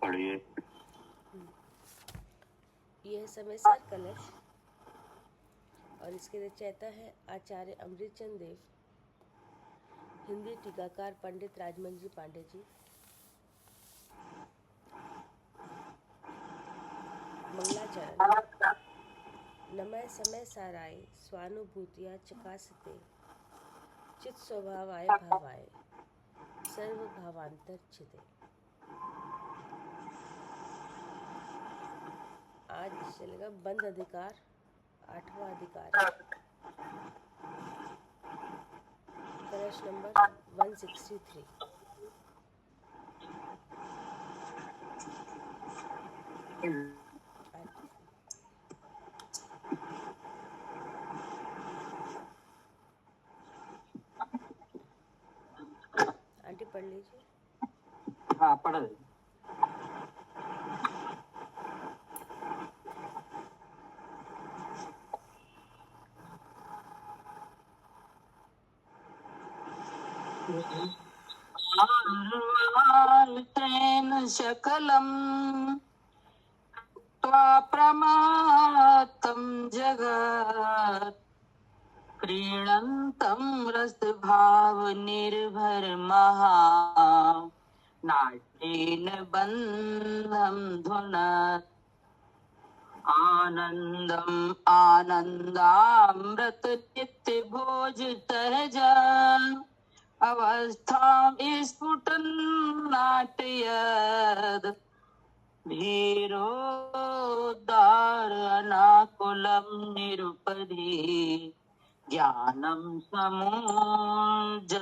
पढ़िए। यह समय सार कलश और इसके रचयिता है आचार्य अमृतचंद देव, हिंदी टीकाकार पंडित राजमल जी पांडे जी। मंगलाचरण। नमय समय साराय स्वानुभूतिया चकासते, चित स्वभावाय भावाय सर्व भावांतर छिते। आज चलेगा बंद अधिकार, 8वां अधिकार है, कलश नंबर 163। आंटी पढ़ लीजिए। हाँ पढ़ दे। तेन शकलम प्रमातम जगत् क्रीडन्तं रसभाव निर्भर महा नाट्येन बन्धं धुनत् आनन्दम् आनन्दामृत नित्य भोज सहजा अवस्थां स्फुटन् नाटयत् धीरोदार अनाकुलं निरुपधि ज्ञानं समुज्जति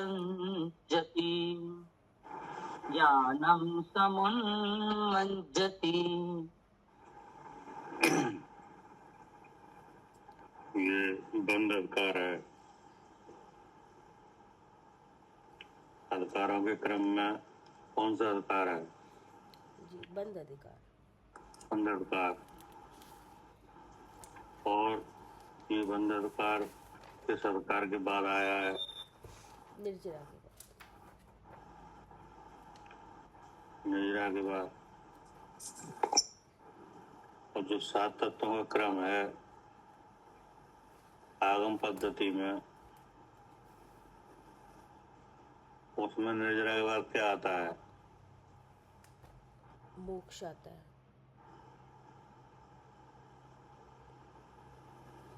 ज्ञानं समुन्मज्जति। ये बंद अधिकार है। अधिकारों के क्रम में कौन सा अधिकार है? जी, बंद अधिकार। बंद अधिकार। और ये बंद अधिकार किस अधिकार के बाद आया है? निर्जरा के बाद। निर्जरा के बाद। और जो 7 तत्वों का क्रम है आगम पद्धति में, उसमें निर्जरा के बाद क्या आता है? मोक्ष आता है।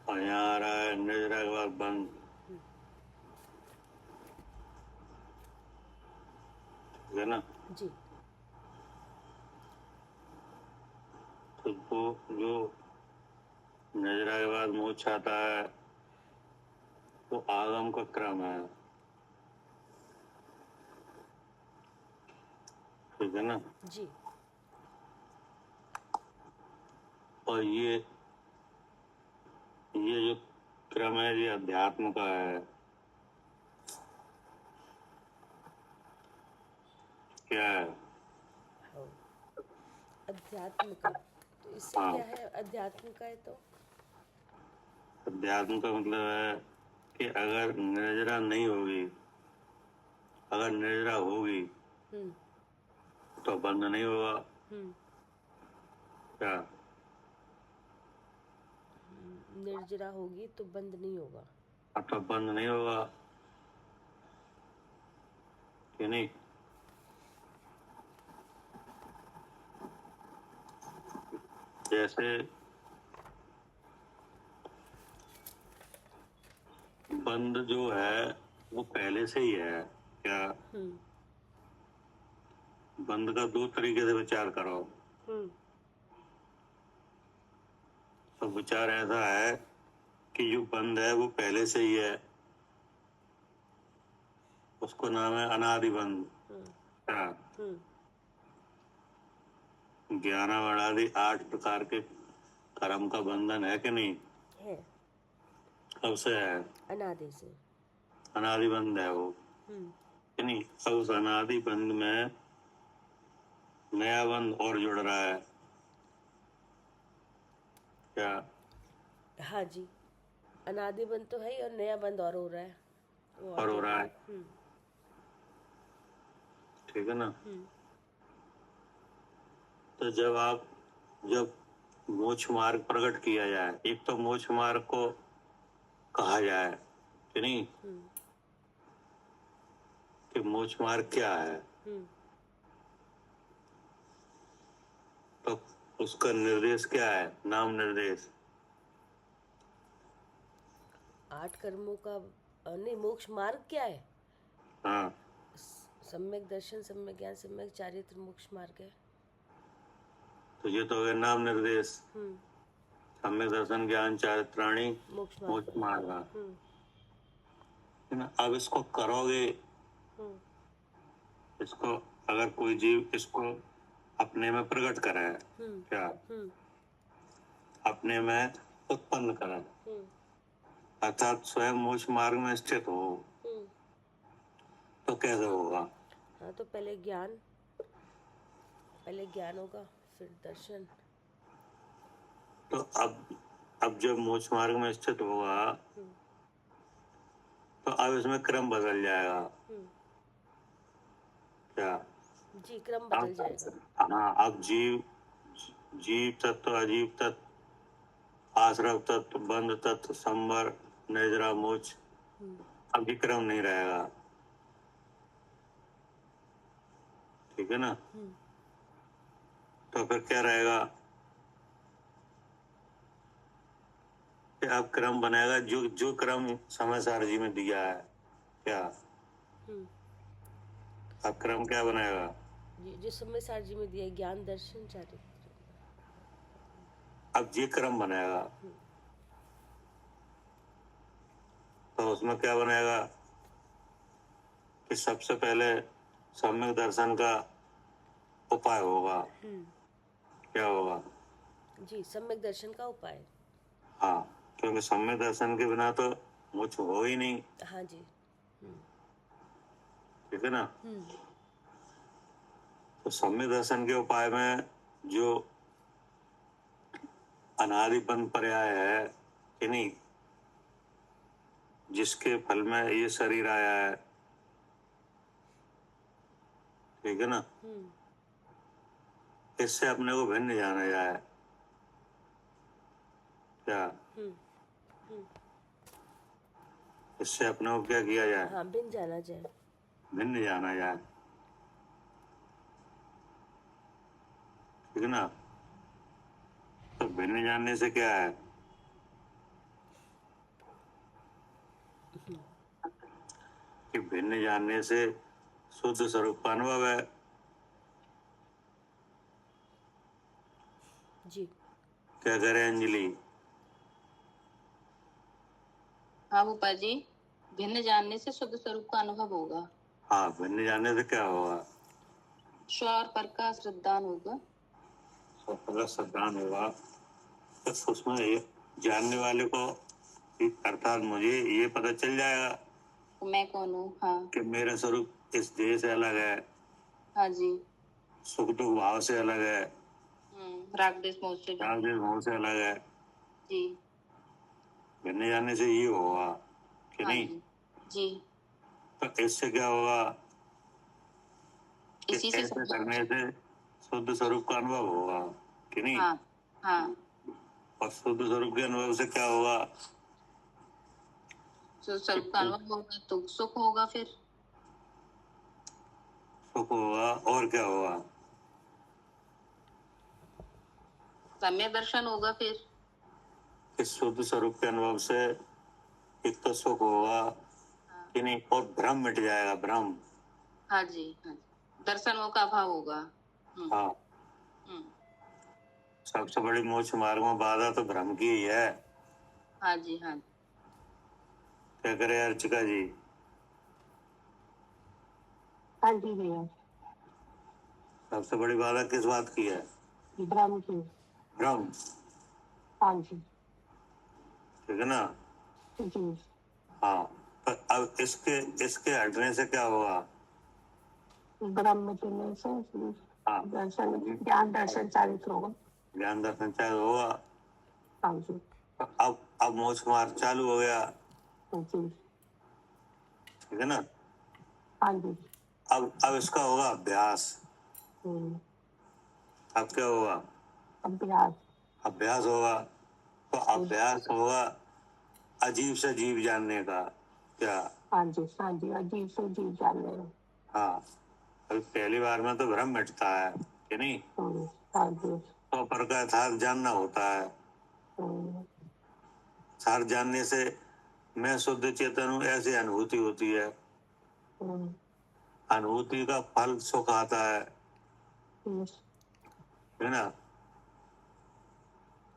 और यहाँ आ रहा है निर्जरा के बाद बंद। ठीक है ना? जी। तो जो निर्जरा के बाद मोक्ष आता है वो आगम का क्रम है। ठीक है ना? जी। और ये जो क्रम है ये अध्यात्म का है। क्या है? अध्यात्म का। तो इससे हाँ। क्या है अध्यात्म का है? तो अध्यात्म का मतलब है कि अगर निर्जरा नहीं होगी, अगर निर्जरा होगी तो बंद नहीं होगा। क्या? निर्जरा होगी तो बंद नहीं होगा। तो बंद नहीं होगा कि नहीं? जैसे बंद जो है वो पहले से ही है। क्या? बंद का 2 तरीके से विचार करो। तो विचार ऐसा है कि जो बंद है वो पहले से ही है, उसको नाम है अनादि बंद। क्या? 11 अनादि 8 प्रकार के कर्म का बंधन है कि नहीं? है। कब से है? अनादि से। अनादि बंद है वो कि नहीं? अब उस अनादि बंद में नया बंद और जुड़ रहा है। क्या? हाँ जी, अनादि बंद तो है ही और नया बंद और हो रहा है। और हो रहा है। ठीक है ना? तो जब मोक्ष मार्ग प्रकट किया जाए, एक तो मोक्ष मार्ग को कहा जाए कि नहीं, कि मोक्ष मार्ग क्या है, तो उसका निर्देश क्या है, नाम निर्देश 8 कर्मों का नहीं, मोक्ष मार्ग क्या है? हाँ, सम्यक दर्शन, सम्यक ज्ञान, सम्यक चारित्र मोक्ष मार्ग है। तो ये तो हो गया नाम निर्देश। सम्यक दर्शन ज्ञान चारित्राणी मोक्ष मोक्ष मार्ग। मार्ग। अब इसको करोगे, इसको अगर कोई जीव इसको अपने में प्रकट करे, क्या अपने में उत्पन्न करे, अर्थात स्वयं मोक्ष मार्ग में स्थित हो, तो कैसे होगा? हाँ, तो पहले ज्ञान होगा, फिर दर्शन। तो अब जब मोक्ष मार्ग में स्थित होगा, तो अब इसमें क्रम बदल जाएगा, क्या? जी, क्रम बदल जाएगा। हाँ, अब जीव तत्व, अजीव तत्व, आश्रव तत्व, बंध तत्व, संवर, निद्रा, मोक्ष, अब ये क्रम नहीं रहेगा, ठीक है ना? तो फिर क्या रहेगा कि अब क्रम बनेगा जो क्रम समय सारणी में दिया है, क्या? अब क्रम क्या बनेगा? जो समय सारणी में दिया है, ज्ञान दर्शन चारित्र, अब ये क्रम बनेगा, तो उसमें क्या बनेगा कि सबसे पहले सम्यक दर्शन का उपाय होगा, क्या होगा? जी, सम्यक दर्शन का उपाय। हाँ, क्योंकि सम्यक दर्शन के बिना तो मोक्ष हो ही नहीं। हाँ जी। ठीक है ना? तो सम्यक दर्शन के उपाय में जो अनादिपन पर्याय है कि नहीं, जिसके फल में ये शरीर आया है, ठीक है ना, इससे अपने को भिन्न जाना जाए, क्या? इससे अपने को क्या किया जाए? हाँ, भिन्न जाना जाए, भिन्न जाना जाए, ठीक है ना? तो भिन्न जानने से क्या है कि भिन्न जानने से शुद्ध स्वरूप का अनुभव है। जी। क्या करे अंजलि? हाँ भोपाल जी, भिन्न जानने से शुद्ध स्वरूप का अनुभव होगा। हाँ, भिन्न जानने से क्या होगा? स्व और पर का श्रद्धान होगा। श्रद्धान होगा, तो उसमें जानने वाले को, अर्थात मुझे ये पता चल जाएगा तो मैं कौन हूँ। हाँ, कि मेरा स्वरूप इस देह से अलग है, हाँ जी, सुख दुख भाव से अलग है, राग देश मोह से अलग है जी। भिन्न जानने से ये होगा कि हाँ नहीं? जी। तो इससे क्या होगा? इसी से ऐसे करने से शुद्ध स्वरूप का अनुभव होगा कि नहीं? हाँ, हाँ। और शुद्ध स्वरूप के अनुभव से क्या होगा? शुद्ध स्वरूप का अनुभव होगा तो सुख होगा, फिर सुख होगा, और क्या होगा? सम्यक दर्शन होगा। फिर इस शुद्ध स्वरूप के अनुभव से एक तो सुख होगा कि नहीं, और भ्रम मिट जाएगा, भ्रम। हाँ जी, हाँ जी, दर्शनों का अभाव होगा। हाँ, सबसे बड़ी मोक्ष मार्ग में बाधा तो भ्रम की ही है। हाँ जी, हाँ। क्या करे अर्चिका जी? हाँ जी भैया, सबसे बड़ी बाधा किस बात की है? भ्रम की। भ्रम, हाँ जी, ठीक है ना? जी। हाँ, पर अब इसके हटने से क्या होगा? ब्रह्म चुनने से हाँ, दर्शन, ज्ञान दर्शन चारित्र होगा। ज्ञान दर्शन चालू होगा। हाँ जी, अब मोक्ष मार्ग चालू हो गया, जी। ठीक है ना? हाँ जी। अब इसका होगा अभ्यास। अब क्या होगा? अभ्यास। अभ्यास होगा। तो अभ्यास होगा अजीब से जीव जानने का। क्या? हाँ जी, अजीब से जीव जानने में। हाँ, अभी पहली बार में तो भ्रम मिटता है कि नहीं? हाँ जी। तो पर का यथार्थ जानना होता है। यथार्थ जानने से मैं शुद्ध चेतन हूँ ऐसी अनुभूति होती है। अनुभूति का फल सुख आता है ना?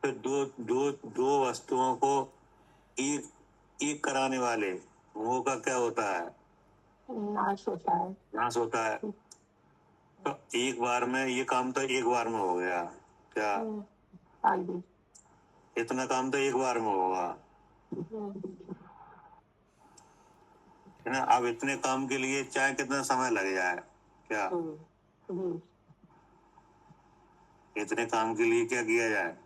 फिर दो दो दो वस्तुओं को एक एक कराने वाले मोह का क्या होता है? नाश होता है। नाश होता है। तो एक बार में ये काम तो एक बार में हो गया। क्या? हाँ जी। इतना काम तो एक बार में होगा, है ना? अब इतने काम के लिए चाहे कितना समय लग जाए, क्या इतने काम के लिए क्या किया जाए?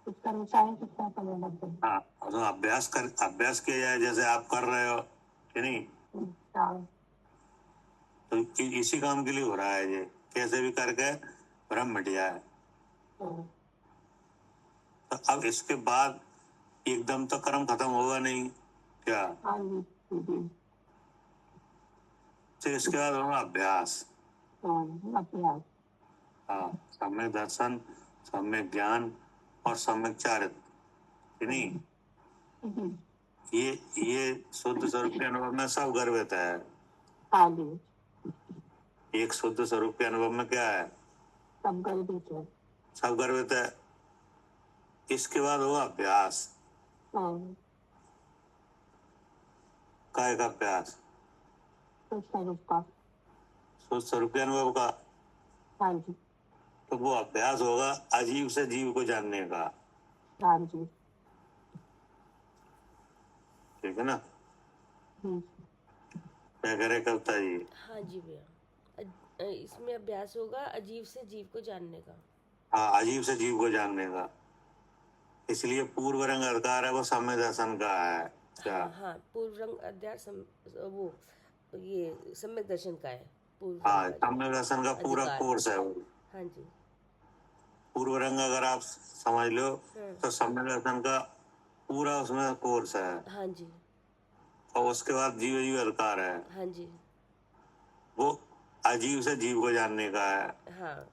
चाहे कितना समय लग जाए। हाँ, तो अभ्यास किया जाए जैसे आप कर रहे हो कि नहीं? तो इसी काम के लिए हो रहा है ये, कैसे भी करके भ्रम मिट जाए। तो अब इसके बाद एकदम तो कर्म खत्म होगा नहीं। क्या? तो इसके बाद होगा अभ्यास। अभ्यास। हाँ, सम्यक दर्शन, सम्यक ज्ञान और सम्यक चारित्र, कि नहीं? ये शुद्ध स्वरूप के अनुभव में सब गर्भित है। हाँ जी। एक शुद्ध स्वरूप के अनुभव में क्या है? सब गर्भित है। सब गर्भित है। इसके बाद होगा अभ्यास। काय का अभ्यास? स्वरूप का। शुद्ध स्वरूप के अनुभव का। हाँ जी। तो वो अभ्यास होगा अजीब से जीव को जानने का। हाँ जी। ठीक है ना? क्या करे कविता जी? हाँ जी भैया, इसमें अभ्यास होगा अजीब से जीव को जानने का। हाँ, अजीब से जीव को जानने का। इसलिए पूर्व रंग अधिकार है वो सम्य दर्शन का है। क्या? हाँ, पूर्व रंग अध्याय वो ये सम्यक दर्शन का है। पूर्व हाँ, रंग का सम्य दर्शन का पूरा अधिकार। कोर्स है वो। हाँ जी। पूर्व रंग अगर आप समझ लो हाँ। तो सम्य दर्शन का पूरा उसमें कोर्स है। हाँ जी। और उसके बाद जीव जीव अधिकार है, हाँ जी। वो अजीब से जीव को जानने का है। हाँ।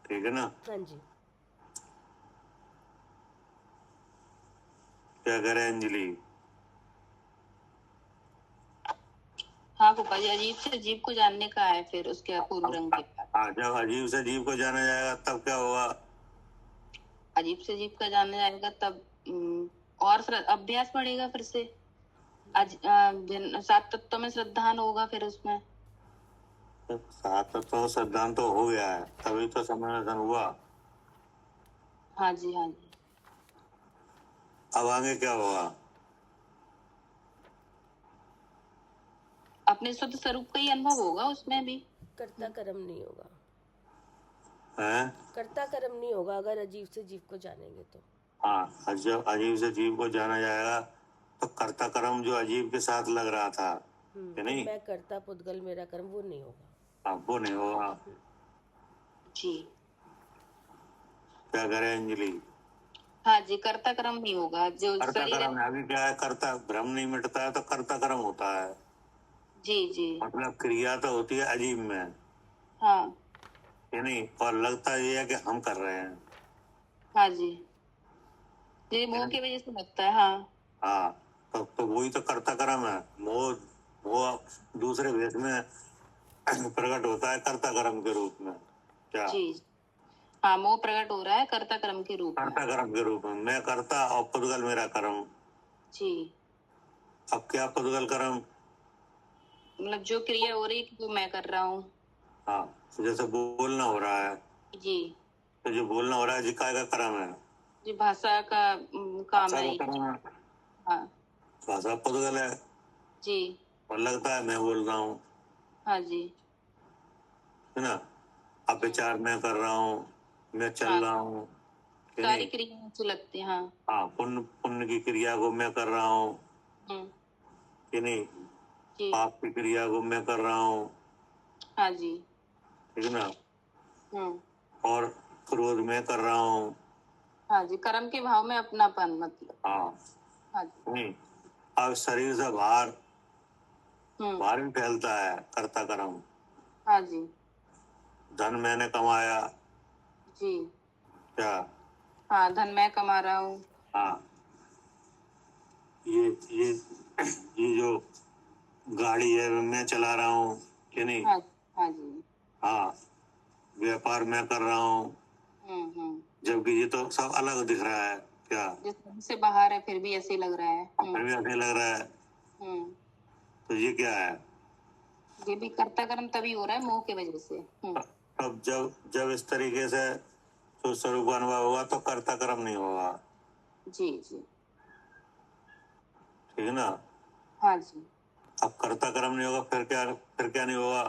ठीक है ना? हाँ जी। क्या करे अंजलि? हाँ गोपाल जी, अजीब से जीव को जानने का है फिर उसके पूर्व रंग के बाद। हाँ, जब अजीब से जीव को जाना जाएगा तब क्या होगा? अजीब से जीव का जानने जाएगा तब और अभ्यास बढ़ेगा फिर से। सात तत्वों में श्रद्धान होगा फिर उसमें। सात तो सिद्धांत तो हो गया है, तभी तो समाधान हुआ। हाँ जी। हाँ जी। अब आगे क्या होगा? अपने शुद्ध स्वरूप का ही अनुभव होगा उसमें भी। कर्ता कर्म नहीं होगा। है? कर्ता कर्म नहीं होगा अगर अजीब से जीव को जानेंगे तो। हाँ, जब अजीब से जीव को जाना जाएगा तो कर्ता कर्म जो अजीब के साथ लग रहा था कि नहीं, मैं कर्ता पुद्गल मेरा कर्म, वो नहीं होगा। अब वो नहीं होगा। जी। क्या करे अंजलि? हाँ जी, कर्ता कर्म नहीं होगा जो कर्ता शरीर कर्म है। अभी क्या है, कर्ता भ्रम नहीं मिटता है तो कर्ता कर्म होता है। जी जी। मतलब क्रिया तो होती है अजीब में, हाँ। कि नहीं? और लगता ये है कि हम कर रहे हैं। हाँ जी। जी, मोह की वजह से लगता है। हाँ। हाँ, तो वही तो कर्ता कर्म है। मोह मोह दूसरे भेष में प्रकट होता है कर्ता कर्म के रूप में। क्या? जी। हाँ, मोह प्रकट हो रहा है कर्ता कर्म के रूप में। कर्ता कर्म के रूप में मैं करता और पुद्गल मेरा कर्म। जी। अब क्या पुद्गल कर्म? मतलब जो क्रिया हो रही है वो मैं कर रहा हूँ। हाँ, तो जैसे बोलना हो रहा है, जी। तो जो बोलना हो रहा है जी काय का कर्म है? जी, भाषा का काम भाषा है। का कर्म है। हाँ भाषा पुद्गल है जी। और लगता है मैं बोल रहा हूँ, हाँ जी। है ना? अब विचार मैं कर रहा हूँ, मैं चल हाँ, रहा हूँ, कि सारी नहीं? क्रियाएं अच्छी लगती हैं। हाँ। हाँ, पुण्य पुण्य की क्रिया को मैं कर रहा हूँ, हम्म। कि नहीं? जी। पाप की क्रिया को मैं कर रहा हूँ, हाँ जी। ठीक है ना। हम्म। और क्रोध में कर रहा हूँ। हाँ जी, कर्म के भाव में अपनापन मतलब। हाँ हाँ जी। नहीं, अब शरीर से बाहर हम्म। भी फैलता है कर्ता कर्म। हाँ जी। धन मैंने कमाया, जी। क्या? हाँ, धन मैं कमा रहा हूँ। हाँ, ये ये जो गाड़ी है मैं चला रहा हूँ कि नहीं। हाँ। हाँ जी। हाँ, व्यापार मैं कर रहा हूँ, जबकि ये तो सब अलग दिख रहा है, क्या? जिस से बाहर है फिर भी ऐसे ही लग रहा है। फिर भी ऐसे लग रहा है, हम्म। तो ये क्या है? ये भी कर्ता कर्म तभी हो रहा है मोह की वजह से। अब जब जब इस तरीके से तो स्वरूप अनुभव होगा तो कर्ता कर्म नहीं होगा, जी जी। ठीक है ना। हाँ जी। अब कर्ता कर्म नहीं होगा फिर क्या नहीं होगा?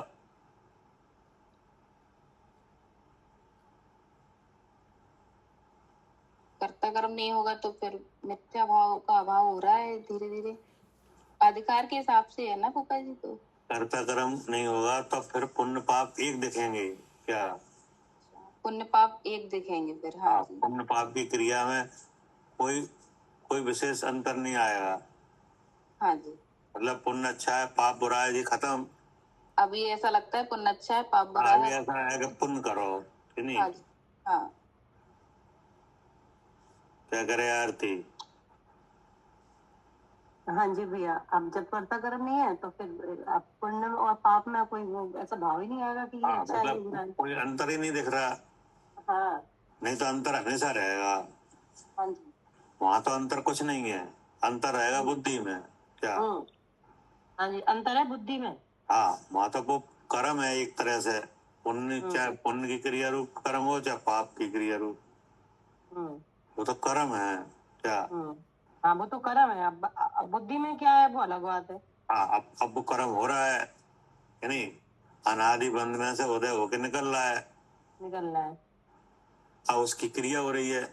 कर्ता कर्म नहीं होगा तो फिर मिथ्या भाव का अभाव हो रहा है धीरे धीरे, अधिकार के हिसाब से है ना फूफा जी। तो कर्ता कर्म नहीं होगा तो फिर पुण्य पाप एक दिखेंगे, क्या? पुण्य पाप एक दिखेंगे फिर। हाँ जी। पुण्य पाप की क्रिया में कोई कोई विशेष अंतर नहीं आएगा। हाँ जी। मतलब पुण्य अच्छा है पाप बुरा है, ये खत्म। अभी ऐसा लगता है पुण्य अच्छा है पाप बुरा अभी है। ऐसा है कि पुण्य करो कि नहीं। हाँ जी। हाँ। क्या करे आरती? हाँ जी भैया, अब जब कर्ता कर्म नहीं है तो फिर अब पुण्य और पाप में कोई वो ऐसा भाव ही नहीं आएगा कि ये अच्छा है ये बुरा है। कोई अंतर ही नहीं दिख रहा, हाँ। नहीं तो अंतर हमेशा रहेगा। हाँ जी। वहां तो अंतर कुछ नहीं है, अंतर रहेगा बुद्धि में, क्या? हाँ जी, अंतर है बुद्धि में। हाँ, वहां तो वो कर्म है एक तरह से, पुण्य चाहे पुण्य की क्रिया रूप कर्म हो चाहे पाप की क्रिया रूप, वो तो कर्म है, क्या? हाँ, वो तो कर्म है। अब बुद्धि में क्या है वो अलग बात है। हाँ, अब वो कर्म हो रहा है कि नहीं। अनादि बंध में से उदय होके निकल रहा है, निकल रहा है। अब उसकी क्रिया हो रही है।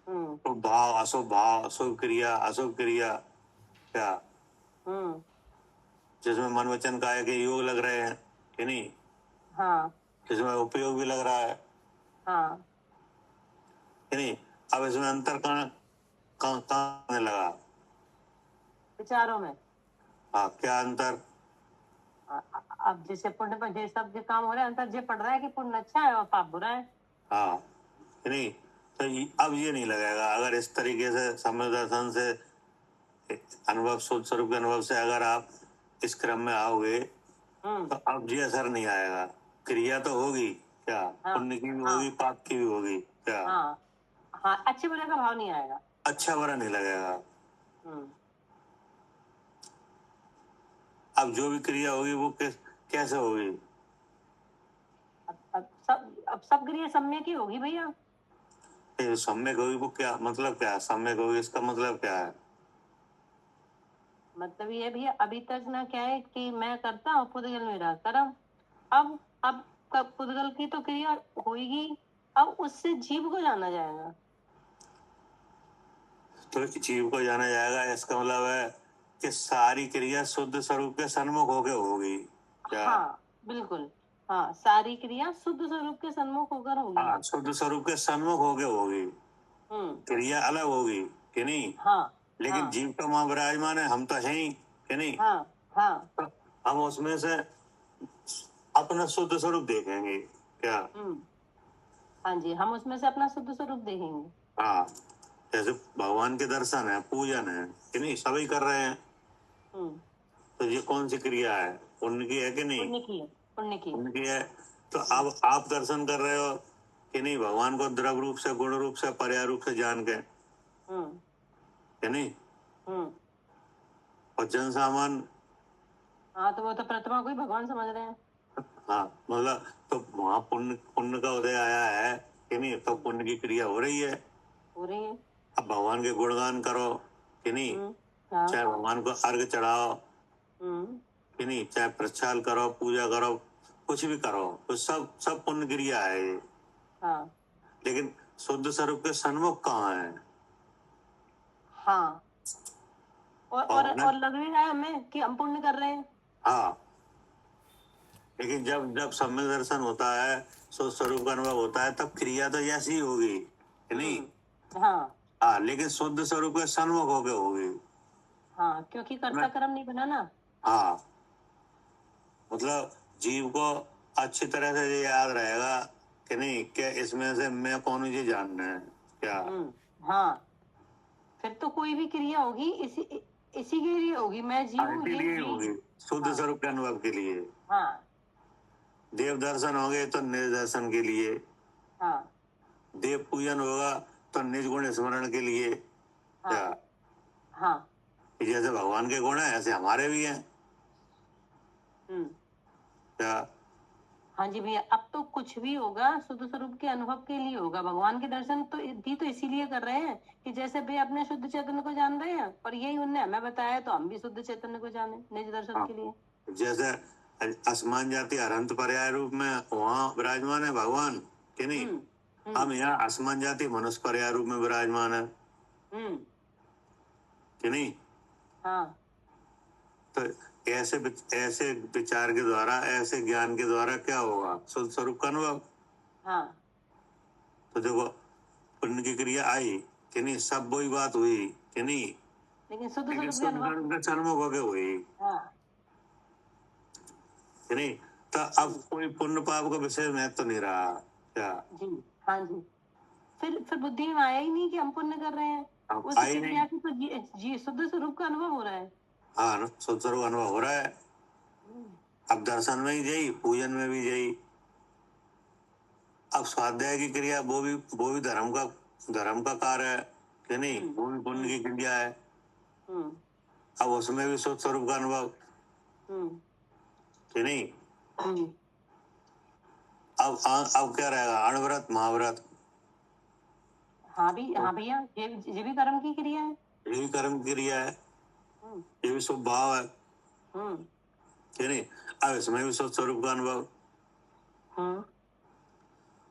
शुभ भाव अशुभ क्रिया अशुभ क्रिया, क्या? जिसमें मन वचन काया के योग लग रहे हैं कि नहीं। हाँ। इसमें उपयोग भी लग रहा है हाँ। कि नहीं। अब इसमें अंतर कहाँ कहाँ कहाँ आने लगा? विचारों में। हाँ, क्या अंतर? अब जैसे पुण्य पर जैसे सब जो काम हो रहा है अंतर जो पड़ रहा है कि पुण्य अच्छा है और पाप बुरा है। हाँ कि नहीं। तो अब ये नहीं लगेगा अगर इस तरीके से समय दर्शन से अनुभव शुद्ध स्वरूप के अनुभव से अगर आप इस क्रम में आओगे तो अब ये असर नहीं आएगा। क्रिया तो होगी, क्या? पुण्य की भी होगी पाप की भी होगी, क्या? हाँ, अच्छे बुरे का भाव नहीं आएगा। अच्छा बुरा नहीं लगेगा। अब जो भी क्रिया होगी वो कैसे होगी? अब सब क्रिया सम्यक ही होगी भैया। ये सम्यक होगी वो क्या मतलब, क्या सम्यक होगी इसका मतलब क्या है? मतलब ये भैया अभी तक ना क्या है कि मैं करता हूँ पुद्गल मेरा कर्म। अब पुद्गल की तो क्रिया होगी, अब उससे जीव को जाना जाएगा। तो जीव को जाना जाएगा इसका मतलब है कि सारी क्रिया शुद्ध स्वरूप के सन्मुख होके होगी, क्या? हाँ बिल्कुल। हाँ, सारी क्रिया शुद्ध स्वरूप के सन्मुख होकर होगी। हाँ, शुद्ध स्वरूप के सन्मुख होके होगी। क्रिया अलग होगी कि नहीं। हाँ। लेकिन जीव तो वहां विराजमान है, हम तो है ही कि नहीं। हाँ। तो हम उसमें से अपना शुद्ध स्वरूप देखेंगे, क्या? हाँ जी, हम उसमें से अपना शुद्ध स्वरूप देखेंगे। हाँ, जैसे भगवान के दर्शन है पूजन है कि नहीं, सभी कर रहे हैं। तो ये कौन सी क्रिया है? पुण्य की है कि नहीं? पुण्य की है। तो अब आप दर्शन कर रहे हो कि नहीं भगवान को द्रव्य रूप से गुण रूप से पर्याय रूप से जान के, कि नहीं। और जन सामान्य, हाँ, तो वो तो प्रतिमा को ही भगवान समझ रहे हैं। हाँ मतलब तो वहां पुण्य पुण्य का उदय आया है कि नहीं, तो पुण्य की क्रिया हो रही है। अब भगवान के गुणगान करो कि नहीं, चाहे भगवान को अर्घ चढ़ाओ कि नहीं, चाहे प्रक्षाल करो पूजा करो कुछ भी करो, तो सब सब पुण्य क्रिया है ये। लेकिन शुद्ध स्वरूप के सन्मुख कहाँ है? हाँ, और लग भी रहा है हमें कि हम पुण्य कर रहे हैं। हाँ, लेकिन जब जब सम्यक दर्शन होता है, शुद्ध स्वरूप का अनुभव होता है, तब क्रिया तो जैसी ही होगी, है नहीं? हाँ हाँ, लेकिन शुद्ध स्वरूप के सन्मुख होके होगी। हाँ, क्योंकि कर्ता कर्म नहीं बना ना। हाँ, मतलब जीव को अच्छी तरह से ये याद रहेगा कि नहीं, क्या इसमें से मैं कौन चीज जानना है क्या? हाँ, फिर तो कोई भी क्रिया होगी इसी के लिए होगी, मैं जीव हूँ, ये इसीलिए जी। होगी शुद्ध हाँ स्वरूप के अनुभव के लिए। हाँ देव दर्शन होंगे तो निज दर्शन के लिए, हाँ देव पूजन होगा तो निज गुण स्मरण के लिए। क्या? हाँ हाँ। कि जैसे भगवान के गुण है ऐसे हमारे भी हैं। क्या? हाँ जी भैया, अब तो कुछ भी होगा शुद्ध स्वरूप के अनुभव के लिए होगा। भगवान के दर्शन तो भी तो इसीलिए कर रहे हैं कि जैसे वे अपने शुद्ध चैतन्य को जान रहे हैं, और यही उनने हमें बताया, तो हम भी शुद्ध चैतन्य को जाने निज दर्शन के लिए। जैसे आसमान जाति अनंत पर्याय रूप में वहाँ विराजमान है भगवान, कि नहीं? हम यहाँ आसमान जाति मनुष्य पर्याय रूप में विराजमान है, कि नहीं? हाँ तो ऐसे ऐसे विचार के द्वारा, ऐसे ज्ञान के द्वारा क्या होगा? शुद्ध स्वरूप का अनुभव। हाँ तो देखो, पुण्य की क्रिया आई, कि नहीं? सब वही बात हुई, कि नहीं? लेकिन शुद्ध लेकिन स्वरूप के शुद्ध अनुभव। स्वरूप के सन्मुख होके हुई, हाँ कि नहीं? तो अब कोई पुण्य पाप का विषय महत्व नहीं रहा। क्या? जी हाँ जी, फिर बुद्धि में आया ही नहीं कि हम पुण्य कर रहे हैं, उस आई नहीं। क्रिया से तो जी शुद्ध स्वरूप का अनुभव हो रहा है। हाँ ना, शुद्ध स्वरूप अनुभव हो रहा है। अब दर्शन में ही जई, पूजन में भी जई। अब स्वाध्याय की क्रिया वो भी धर्म का कार्य है, कि नहीं? वो भी पुण्य की क्रिया है। अब उसमें भी शुद्ध स्वरूप का अनुभव, कि नहीं? अब क्या रहेगा? अणव्रत महाव्रत, हाँ भैया, ये भी कर्म की क्रिया है। ये भी कर्म की क्रिया है, ये भी शुभ भाव है, कि नहीं? अब इसमें भी शुद्ध स्वरूप का अनुभव।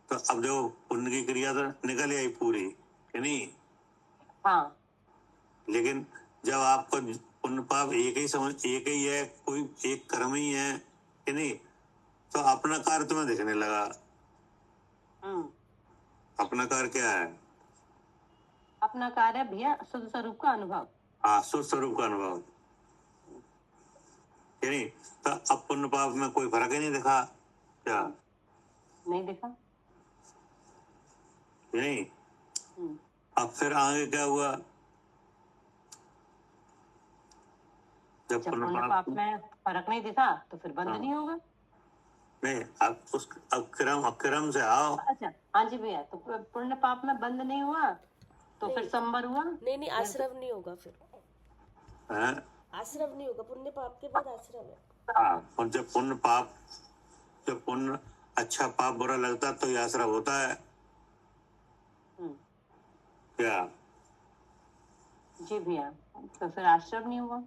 तो अब जो पुण्य की क्रिया तो निकल आई पूरी, कि नहीं? हाँ लेकिन जब आपको पुण्य पाप एक ही है, कोई एक कर्म ही है, कि नहीं? तो अपना कार्य तुम्हें दिखने लगा। अपना कार्य क्या है? अपना कार्य भैया शुद्ध स्वरूप का अनुभव। हाँ, शुद्ध स्वरूप का अनुभव, कि नहीं? तो अब पुण्य पाप में कोई फर्क ही नहीं दिखा। क्या? नहीं देखा। नहीं। अब फिर आगे क्या हुआ? जब जब पुण्य पुण्य पाप में फर्क नहीं दिखा तो फिर बंद नहीं होगा। नहीं, अब क्रम से आओ। अच्छा हाँ जी भैया, तो पुण्य पाप में बंद नहीं हुआ तो फिर संबर हुआ। नहीं, आश्रव नहीं होगा फिर। है? आश्रव नहीं होगा, पुण्य पाप के बाद आश्रव है। हाँ, और जब पुण्य अच्छा पाप बुरा लगता तो ये आश्रव होता है। क्या? जी भैया, तो फिर आश्रव नहीं हुआ।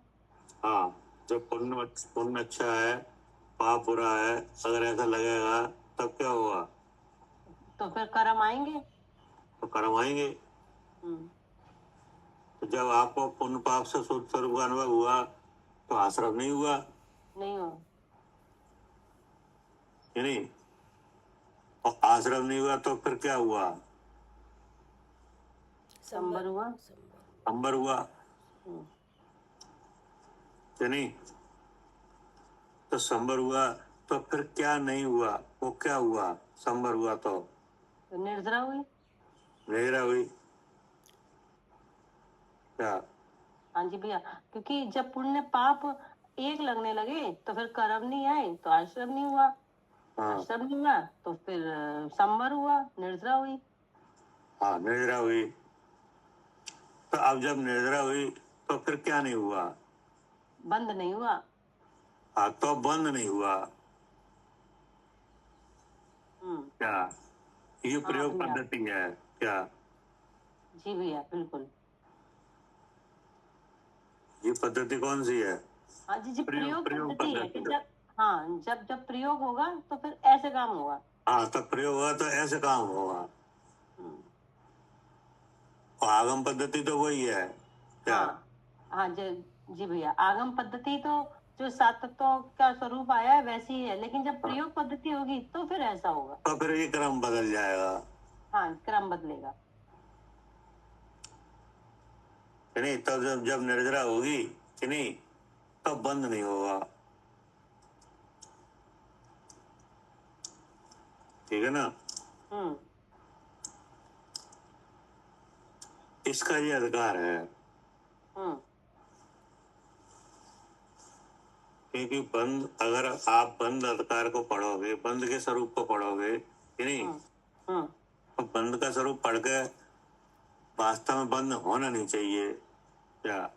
हाँ, जब पुण्य अच्छा है, पाप बुरा है, अगर ऐसा लगेगा तब क्या होगा? तो फिर कर्म आएंगे। तो कर्म आएंगे। तो जब आपको पुण्य पाप से शुद्ध स्वरूप का अनुभव हुआ तो आश्रम नहीं हुआ। नहीं हुआ, कि नहीं? और आश्रम नहीं हुआ तो फिर क्या हुआ? संबर हुआ। संबर हुआ, कि नहीं? तो संबर हुआ तो फिर क्या नहीं हुआ? वो क्या हुआ? संबर हुआ तो निर्जरा हुई। निद्रा हुई। क्या? हाँ जी भैया, क्योंकि जब पुण्य पाप एक लगने लगे तो फिर कर्म नहीं आए तो आश्रम नहीं हुआ। आश्रम नहीं हुआ तो फिर संबर हुआ, निर्जरा हुई। हाँ, निद्रा हुई। तो अब जब निद्रा हुई तो फिर क्या नहीं हुआ? बंद नहीं हुआ। हाँ, तो बंद नहीं हुआ। क्या? ये प्रयोग भैया। पद्धति है। क्या? जी भैया बिल्कुल। ये पद्धति कौन सी है? हाँ जी जी, प्रयोग प्रयोग पद्धति है कि पद्धति। जब प्रयोग होगा तो फिर ऐसे काम होगा। हाँ, तब प्रयोग होगा तो ऐसे काम होगा। और आगम पद्धति तो वही है। क्या? हाँ जी भैया, आगम पद्धति तो जो सात तत्वों का स्वरूप आया है वैसी ही है, लेकिन जब प्रयोग पद्धति होगी तो फिर ऐसा होगा। तो फिर ये क्रम बदल जाएगा। हाँ, क्रम बदलेगा। कि नहीं, तब जब जब निर्जरा होगी कि नहीं, तब बंद नहीं होगा। ठीक है ना। इसका ये अधिकार है, क्योंकि बंद, अगर आप बंद अधिकार को पढ़ोगे, बंद के स्वरूप को पढ़ोगे कि नहीं, तो बंद का स्वरूप पढ़ के वास्तव में बंद होना नहीं चाहिए क्या।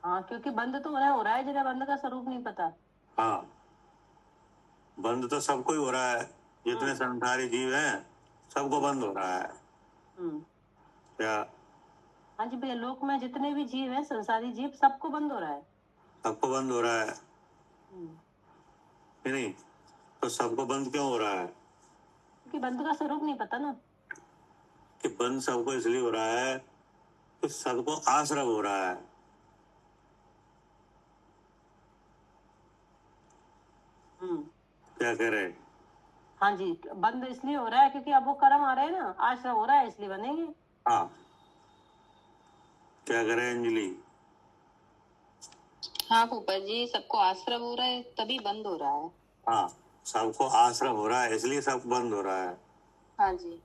हाँ, क्योंकि बंद तो हो रहा है, जिन्हें बंद का स्वरूप नहीं पता। हाँ, बंद तो सबको ही हो रहा है, जितने संसारी जीव हैं सबको बंद हो रहा है क्या। हाँ जी भैया, लोक में जितने भी जीव हैं, संसारी जीव, सबको बंद हो रहा है। सबको बंद हो रहा है कि नहीं, तो सबको बंद क्यों हो रहा है? क्योंकि बंद का स्वरूप नहीं पता ना। कि बंद सबको इसलिए हो रहा है कि सबको आश्रय हो रहा है। क्या कह रहे? हाँ जी, बंद इसलिए हो रहा है क्योंकि अब वो कर्म आ रहे हैं ना, आश्रय हो रहा है, इसलिए बनेंगे। हाँ, क्या करे अंजलि? हाँ फूफा जी, सबको आश्रय हो रहा है तभी बंद हो रहा है। हाँ, सबको आश्रय हो रहा है इसलिए सब बंद हो रहा है। हाँ जी,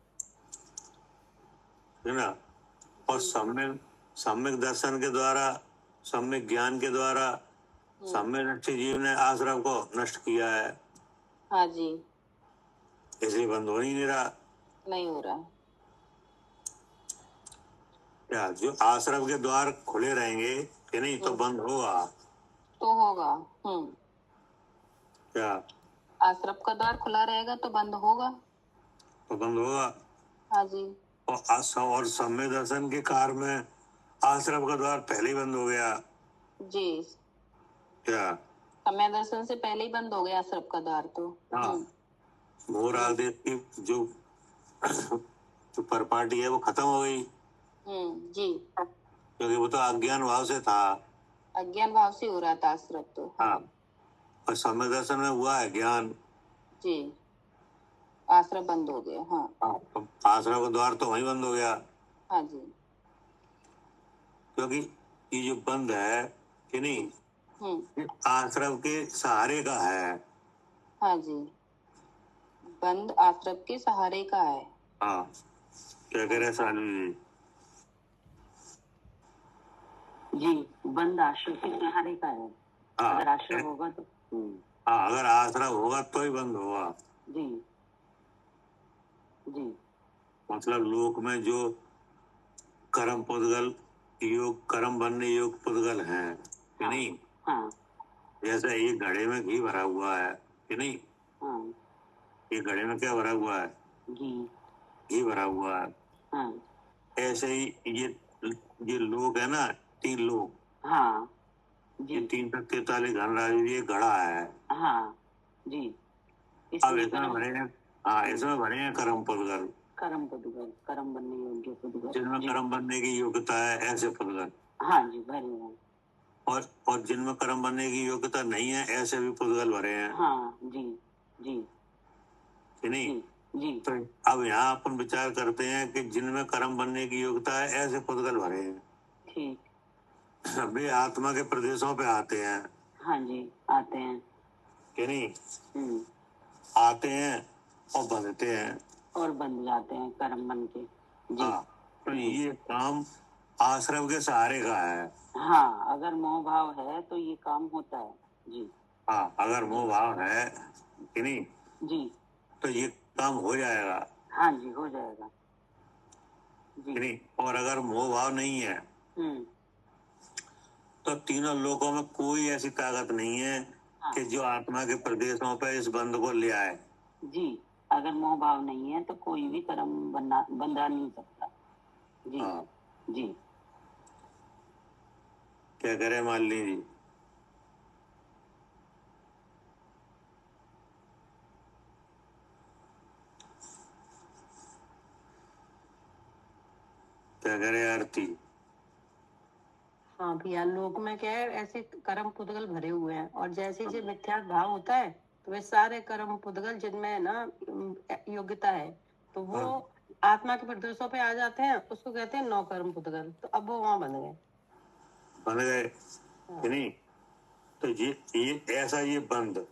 है ना। और सम्यक सम्यक दर्शन के द्वारा, सम्यक ज्ञान के द्वारा सम्यक दृष्टि जीव ने आश्रय को नष्ट किया है, हाँ जी, इसलिए बंद हो ही नहीं रहा। नहीं हो रहा। क्या जो आश्रम के द्वार खुले रहेंगे कि नहीं, तो बंद होगा। तो होगा। क्या? आश्रम का द्वार खुला रहेगा तो बंद होगा। तो बंद होगा। हाँ जी, और सम्य दर्शन के कार में आश्रम का द्वार पहले ही बंद हो गया। जी, क्या? समय दर्शन से पहले ही बंद हो गया आश्रम का द्वार तो। हाँ, घोर आदेश की जो जो परपाटी है वो खत्म हो गई, जी, क्योंकि वो तो अज्ञान भाव से था। अज्ञान भाव से हो रहा था आश्रम तो। हाँ, और सम्य दर्शन में हुआ है ज्ञान। जी, आश्रम बंद हो गया। हाँ, तो आश्रम का द्वार तो वहीं बंद हो गया, हाँ जी, क्योंकि ये जो बंद है कि नहीं, ये आश्रम के सहारे का है। हाँ जी, बंद आश्रम के सहारे का है। हाँ, क्या कह रहे सानवी जी, बंद आश्रय के सहारे का है। हाँ, अगर आश्रय होगा तो हाँ, अगर आश्रय होगा तो ही बंद होगा। जी, जी, मतलब लोक में जो कर्म पुद्गल योग, कर्म बनने योग पुद्गल हैं कि नहीं, हाँ, जैसे ये घड़े में घी भरा हुआ है कि नहीं, हाँ, ये घड़े में क्या भरा हुआ है? घी भरा हुआ है। हाँ, ऐसे ही ये लोग है ना, 3 लोग, हाँ, ये 343 धनराशि, ये घड़ा है। हाँ, जी, अब इसमें भरे हैं, हाँ, इसमें भरे हैं कर्म पुद्गल, कर्म पुद्गल, कर्म बनने योग्य पुद्गल, जिनमें कर्म बनने की योग्यता है, ऐसे पुद्गल। हाँ जी, भरे हैं। और जिनमें कर्म बनने की योग्यता नहीं है, ऐसे भी पुद्गल भरे हैं। हाँ जी, जी, कि नहीं, जी, तो अब यहाँ अपन विचार करते हैं कि जिनमें कर्म बनने की योग्यता है, ऐसे पुद्गल भरे हैं। ठीक। वे आत्मा के प्रदेशों पे आते हैं। हाँ जी, आते हैं कि नहीं, आते हैं और बनते हैं और बन जाते हैं कर्म बन के। जी, हाँ, तो ये काम आश्रम के सहारे का है। हाँ, अगर मोह भाव है तो ये काम होता है। जी, हाँ, अगर मोह भाव है कि नहीं, जी, तो ये काम हो जाएगा। हाँ जी, हो जाएगा। जी, कि नहीं, और अगर मोह भाव नहीं है तो तीनों लोकों में कोई ऐसी ताकत नहीं है कि जो आत्मा के प्रदेशों पे इस बंध को ले आए। जी, अगर मोह भाव नहीं है तो कोई भी कर्म बंधा नहीं सकता। जी, हाँ, जी, क्या करे मालिनी जी? क्या करे आरती? हाँ भैया, लोक में क्या है, ऐसे कर्म पुद्गल भरे हुए हैं, और जैसे जो मिथ्या भाव होता है तो वे सारे कर्म पुद्गल जिनमें है ना योग्यता है, तो वो आत्मा के प्रदेशों पे आ जाते हैं, उसको कहते हैं नौ कर्म पुद्गल। तो अब वो वहां बन गए हाँ, कि नहीं। तो ये ऐसा ये बंद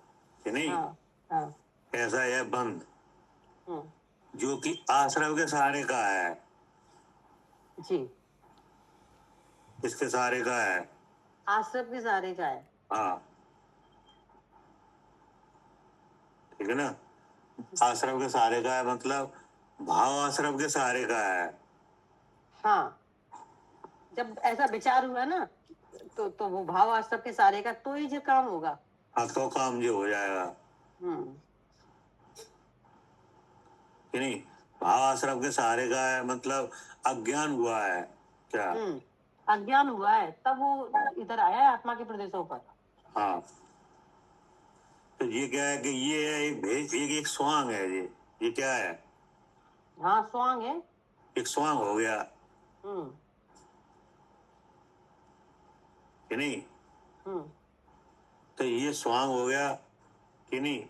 कि नहीं, हाँ, हाँ, ऐसा है बंद हम्म, जो कि आश्रम के सहारे का है। जी, इसके सहारे का है। आश्रम के सहारे का है। हाँ, ठीक है ना। आश्रम के सहारे का है मतलब भाव आश्रम के सहारे का है। हाँ, जब ऐसा विचार हुआ ना, तो वो भाव आश्रम के सहारे का, तो ही जो काम होगा। हाँ, तो काम जो हो जाएगा हम्म, कि नहीं। भाव आश्रम के सहारे का है मतलब अज्ञान हुआ है क्या। अज्ञान हुआ है, तब वो इधर आया है आत्मा के प्रदेशों पर। हाँ, तो ये क्या है कि ये है एक भेज, एक स्वांग है ये क्या है, हाँ, स्वांग है। एक स्वांग हो गया हम्म, कि नहीं। हम्म, तो ये स्वांग हो गया कि नहीं।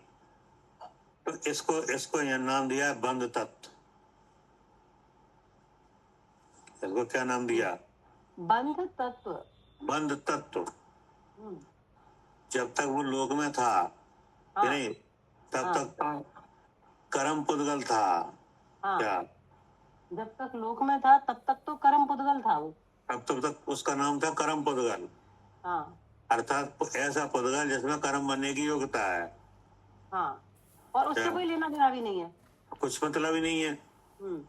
तो इसको इसको यह नाम दिया बंद तत्व। इसको क्या नाम दिया, बंध तत्व। बंद तत्व। हम्म, जब तक वो लोक में था कि हाँ, नहीं, तब हाँ, तक कर्म पुद्गल था हाँ, क्या। जब तक लोक में था तब तक तो कर्म पुद्गल था वो। तब तक उसका नाम था कर्म पुद्गल, हाँ, अर्थात ऐसा पुद्गल जिसमें कर्म बनने की योग्यता है। हाँ, और उससे क्या? कोई लेना देना भी नहीं है। कुछ मतलब ही नहीं है। हम्म,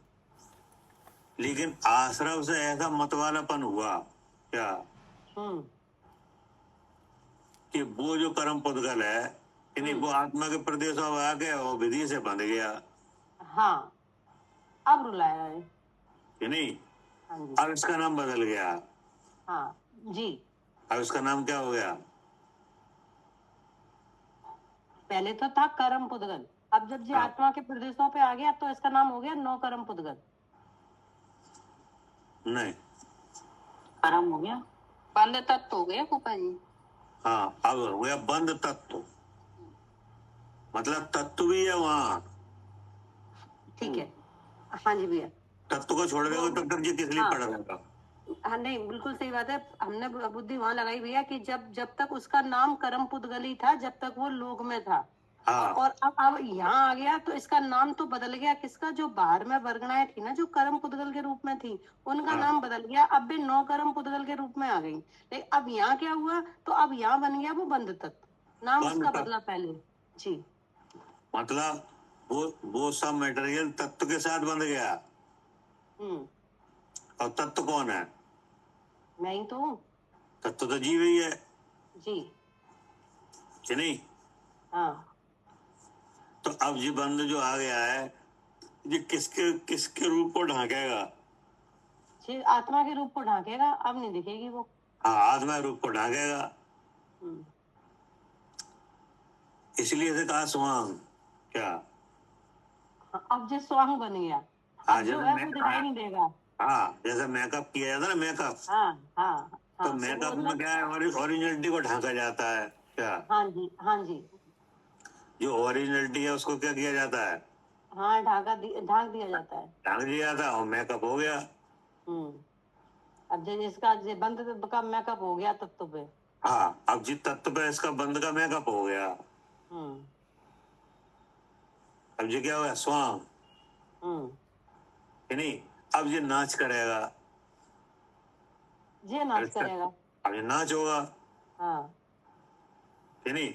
लेकिन आश्रम से ऐसा मतवालापन हुआ क्या हम्म, कि वो जो कर्म पुद्गल है कि नहीं, वो आत्मा के प्रदेशों में आके और विधि से बंध गया हाँ, अब रुलाया है। कि नहीं। हाँ जी, अब इसका नाम बदल गया। हाँ जी, अब इसका नाम क्या हो गया, पहले तो था कर्म पुद्गल, अब जब ये हाँ। आत्मा के प्रदेशों पे आ गया तो इसका नाम हो गया नौ कर्म पुद्गल। नहीं, कर्म हो गया। बंद तत्व हो गया फूफा जी। हाँ, अब हो गया बंद तत्व, मतलब तत्व भी है वहां। ठीक है। हाँ जी भैया। तत्व को छोड़ देगा तब तक ये किस लिए हाँ, पढ़ रहेगा। हाँ, नहीं, बिल्कुल सही बात है। हमने बुद्धि वहां लगाई भैया कि जब जब तक उसका नाम कर्म पुद्गल ही था, जब तक वो लोक में था। हाँ, और अब यहाँ आ गया तो इसका नाम तो बदल गया। किसका? जो बाहर में वर्गणाएं थी ना, जो कर्म पुद्गल के रूप में थी, उनका हाँ, नाम बदल गया। अब भी नौ कर्म पुद्गल के रूप में आ गई। लेकिन अब यहाँ क्या हुआ, तो अब यहाँ बन गया वो बंध तत्व, नाम बंद उसका तत्व बदला पहले। जी, मतलब वो सब मटेरियल तत्व के साथ बंध गया। हम्म, और तत्व कौन है, मैं ही तो हूँ। तत्व तो जीव ही है जी, कि नहीं। हाँ, तो अब ये बंध जो आ गया है, ये किसके किसके रूप को ढांकेगा। जी, आत्मा के रूप को ढांकेगा, अब नहीं दिखेगी वो। हाँ, आत्मा रूप को ढांकेगा। हम्म, इसलिए से कहा स्वांग क्या। हाँ, अब जो स्वांग बन गया, हाँ, अब जो जैसे है वो दिखाई नहीं देगा। हाँ, जैसे मेकअप किया जाता है ना, मेकअप। हाँ, हाँ, तो हाँ, तो मेकअप वो में क्या है, ओरिजिनलिटी को ढांका जाता है क्या। हाँ जी, हाँ जी, जो ओरिजिनलिटी है उसको क्या किया जाता है, हाँ, ढाक दिया जाता है। ढांक दिया जाता है और मेकअप हो गया। हम्म, अब जिसका बंद का मेकअप हो गया तब तो पे। हाँ, अब जिस तत्व पे इसका बंद का मेकअप हो गया, हम्म, अब ये क्या हो गया, स्वांग हम्म, कि नहीं। अब ये नाच करेगा, ये नाच करेगा। अब ये नाच होगा हाँ, कि नहीं।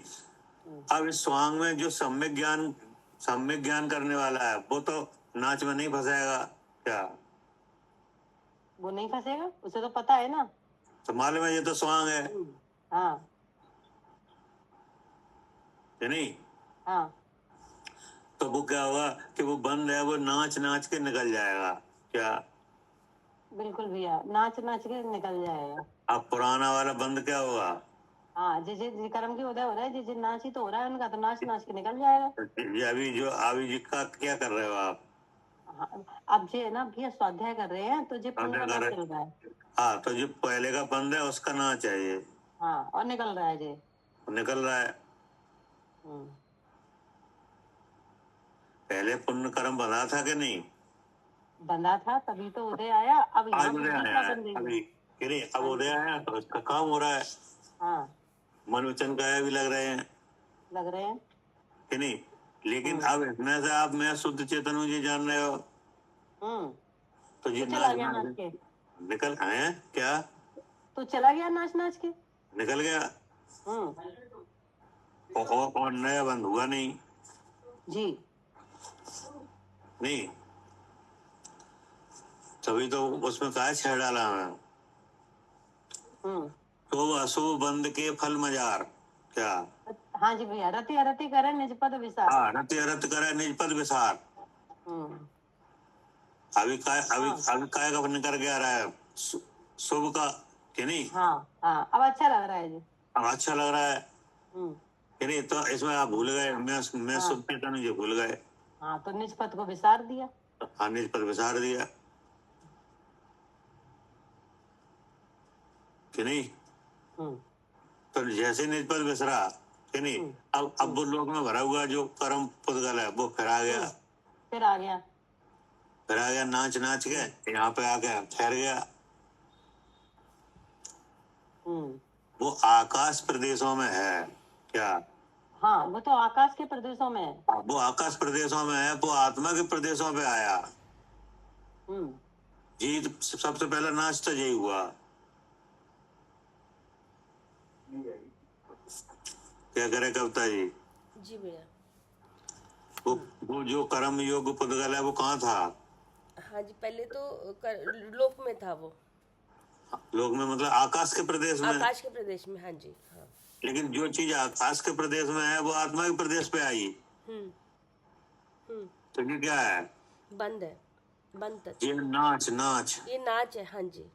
हम्म, अब इस स्वांग में जो सम्यक ज्ञान करने वाला है वो तो नाच में नहीं फंसेगा क्या। वो नहीं फंसेगा, उसे तो पता है ना। तो मालूम है ये तो स्वांग है हाँ, कि नहीं। हाँ, तो वो क्या होगा कि वो बंद है, वो नाच नाच के निकल जाएगा क्या। बिल्कुल भैया, नाच नाच के निकल जाएगा। अब पुराना वाला बंद क्या होगा, हाँ, जिस कर्म की उदय हो रहा है, जिस नाच ही तो हो रहा है उनका, तो नाच नाच के निकल जाएगा। ये अभी जी का क्या कर रहे हो आप। हाँ, अब जे है ना भैया, स्वाध्याय कर रहे हैं तो जे पूर्ण का नाच चल रहा है। हाँ, तो जो पहले का बंद है उसका नाच है ये, हाँ, और निकल रहा है ये। निकल रहा है। हम्म, पहले पुण्य कर्म बंधा था कि नहीं? बंधा था तभी तो उदय आया। अब यहाँ आज उदय बुद्धि आया क्या है बंधेगी? अभी, कि नहीं? अब हाँ उदय जी। आया तो उसका काम हो रहा है, हाँ, मन वचन काया भी लग रहे हैं, लग रहे हैं। कि नहीं? लेकिन हम्म। अब इसमें से आप मैं शुद्ध चेतन हूँ ये जान रहे हो, हम्म। तो ये तो चला नाच गया नाच नाच के। निकल आए क्या? तो चला गया नाच नाच के। निकल गया। हम्म। और नया बंद हुआ नहीं। जी। नहीं, तभी तो उसमें कहा छेड़ डाला मैं। हम्म। तो अशुभ बंद के फल मजार, क्या? हाँ जी भैया, रति अरति करे निज पद विसार। हाँ, रति अरत करे निज पद विसार। हम्म। अभी हाँ। काय का निकल के आ रहा है शुभ का, कि नहीं? हाँ। हाँ, अब अच्छा लग रहा है जी। अब अच्छा लग रहा है, हम्म। कि नहीं? तो इसमें आप भूल गए, मैं हाँ। शुद्ध चेतन हूँ ये भूल गए। हाँ, तो निज पद को विसार दिया। हाँ, निज पद विसार दिया, कि नहीं? हम्म। तो जैसे निज पद विसरा, कि नहीं? हम्म। अब वो लोक में भरा हुआ जो कर्म पुद्गल है वो फिर आ गया, फिर आ गया। फिर आ गया नाच नाच के यहाँ पे आ गया, ठहर गया। हम्म। वो आकाश प्रदेशों में है, क्या? हाँ, वो तो आकाश के प्रदेशों में है। वो आकाश प्रदेशों में है, वो आत्मा के प्रदेशों पे आया। हम्म। जीत सबसे पहला नाच तो यही हुआ। क्या करे कविता जी? जी भैया। वो जो कर्म योग पुद्गल है वो कहाँ था? हाँ जी, पहले तो लोक में था वो, लोक में मतलब आकाश के प्रदेश में। आकाश के प्रदेश में। हाँ जी, हाँ। लेकिन जो चीज आकाश के प्रदेश में है वो आत्मा के प्रदेश पे आई, हम्म। हम्म। तो ये क्या है? बंद है, बंद तत्व। ये नाच नाच। ये नाच है। हाँ जी।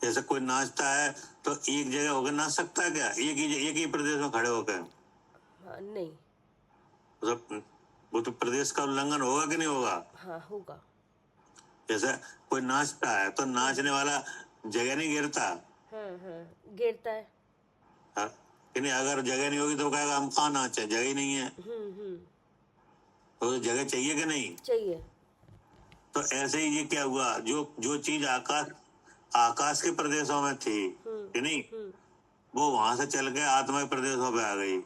जैसे कोई नाचता है तो एक जगह होकर नाच सकता है क्या? एक ही प्रदेश में खड़े होकर? हाँ, नहीं। मतलब वो तो प्रदेश का उल्लंघन होगा कि नहीं होगा? हाँ, होगा। जैसे कोई नाचता है तो नाचने वाला जगह नहीं गिरता, हाँ हाँ, गिरता है। हाँ? कि नहीं? अगर जगह नहीं होगी तो कहेगा हम कहाँ नाचे, जगह ही नहीं है। तो जगह चाहिए कि नहीं? चाहिए। तो ऐसे ही ये क्या हुआ, जो जो चीज आकाश के प्रदेशों में थी, कि नहीं, वो वहां से चल के आत्मा के प्रदेशों पे आ गई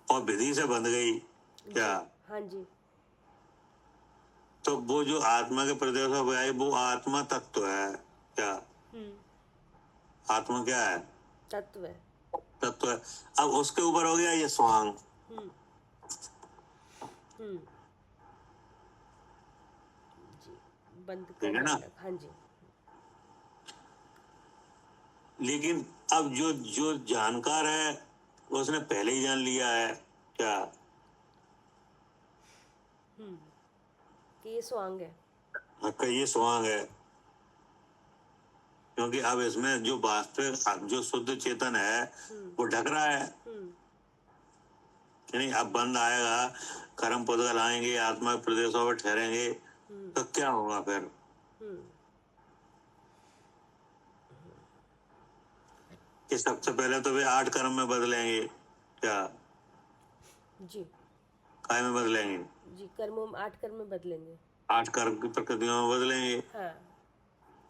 और विधि से बंध गई, क्या? हाँ जी। तो वो जो आत्मा के प्रदेशों पे आई वो आत्मा तत्व है, क्या? आत्मा क्या है? तत्व है। तत्व है। अब उसके ऊपर हो गया ये स्वांग, जी, बंद ठीक है ना? हाँ जी। लेकिन अब जो जो जानकार है उसने पहले ही जान लिया है, क्या? कि ये स्वांग है। आपका ये स्वांग है, क्योंकि अब इसमें जो वास्तविक जो शुद्ध चेतन है वो ढक रहा है, कि नहीं? अब बंद आएगा, कर्म पुद्गल आएंगे, आत्मा के प्रदेशों पर ठहरेंगे, तो क्या होगा फिर? कि सबसे पहले तो वे 8 कर्म में बदलेंगे, क्या? जी। काय में बदलेंगे? जी, कर्मों में 8 कर्म में बदलेंगे। 8 कर्म की प्रकृतियों में बदलेंगे, हाँ।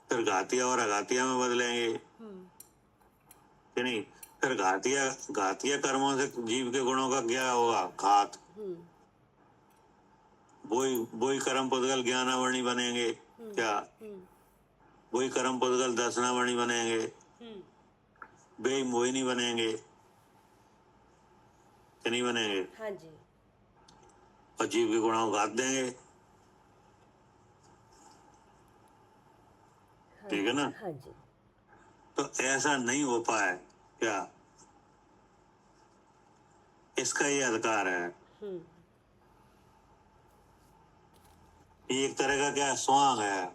फिर घातिया और अघातिया में बदलेंगे, कि नहीं? फिर घातिया कर्मों से जीव के गुणों का क्या होगा? घात। वही कर्म पुद्गल ज्ञानावरणी बनेंगे, क्या? वही कर्म पुद्गल दर्शनावरणी बनेंगे, वे मोहिनी बनेंगे, कि नहीं बनेंगे? हाँ जी। और जीव के गुणों को घात देंगे, ठीक है ना? हाँ जी। तो ऐसा नहीं हो पाए, क्या? इसका ये अधिकार है। ये एक तरह का क्या स्वांग है,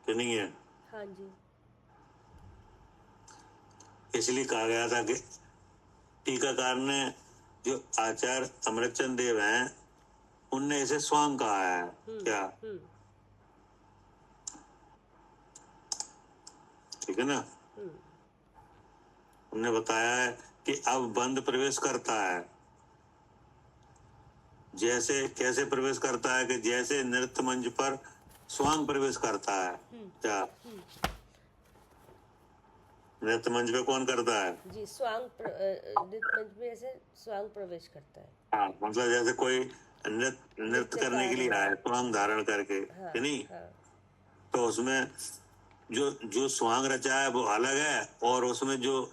कि नहीं है? हाँ जी। इसलिए कहा गया था कि टीकाकार ने जो आचार्य अमृतचंद देव हैं उनने इसे स्वांग कहा है। क्या ठीक है ना? उन्होंने बताया है कि अब बंद प्रवेश करता है। जैसे कैसे प्रवेश करता है कि जैसे नृत्य मंच पर स्वांग प्रवेश करता है। क्या नृत्य मंच पे कौन करता है? जी, नृत्य मंच में ऐसे स्वांग प्रवेश करता है। हाँ, मतलब जैसे कोई नृत्य करने के लिए आया स्वांग धारण करके, हाँ, है नहीं? हाँ, तो उसमें जो जो स्वांग रचा है वो अलग है, और उसमें जो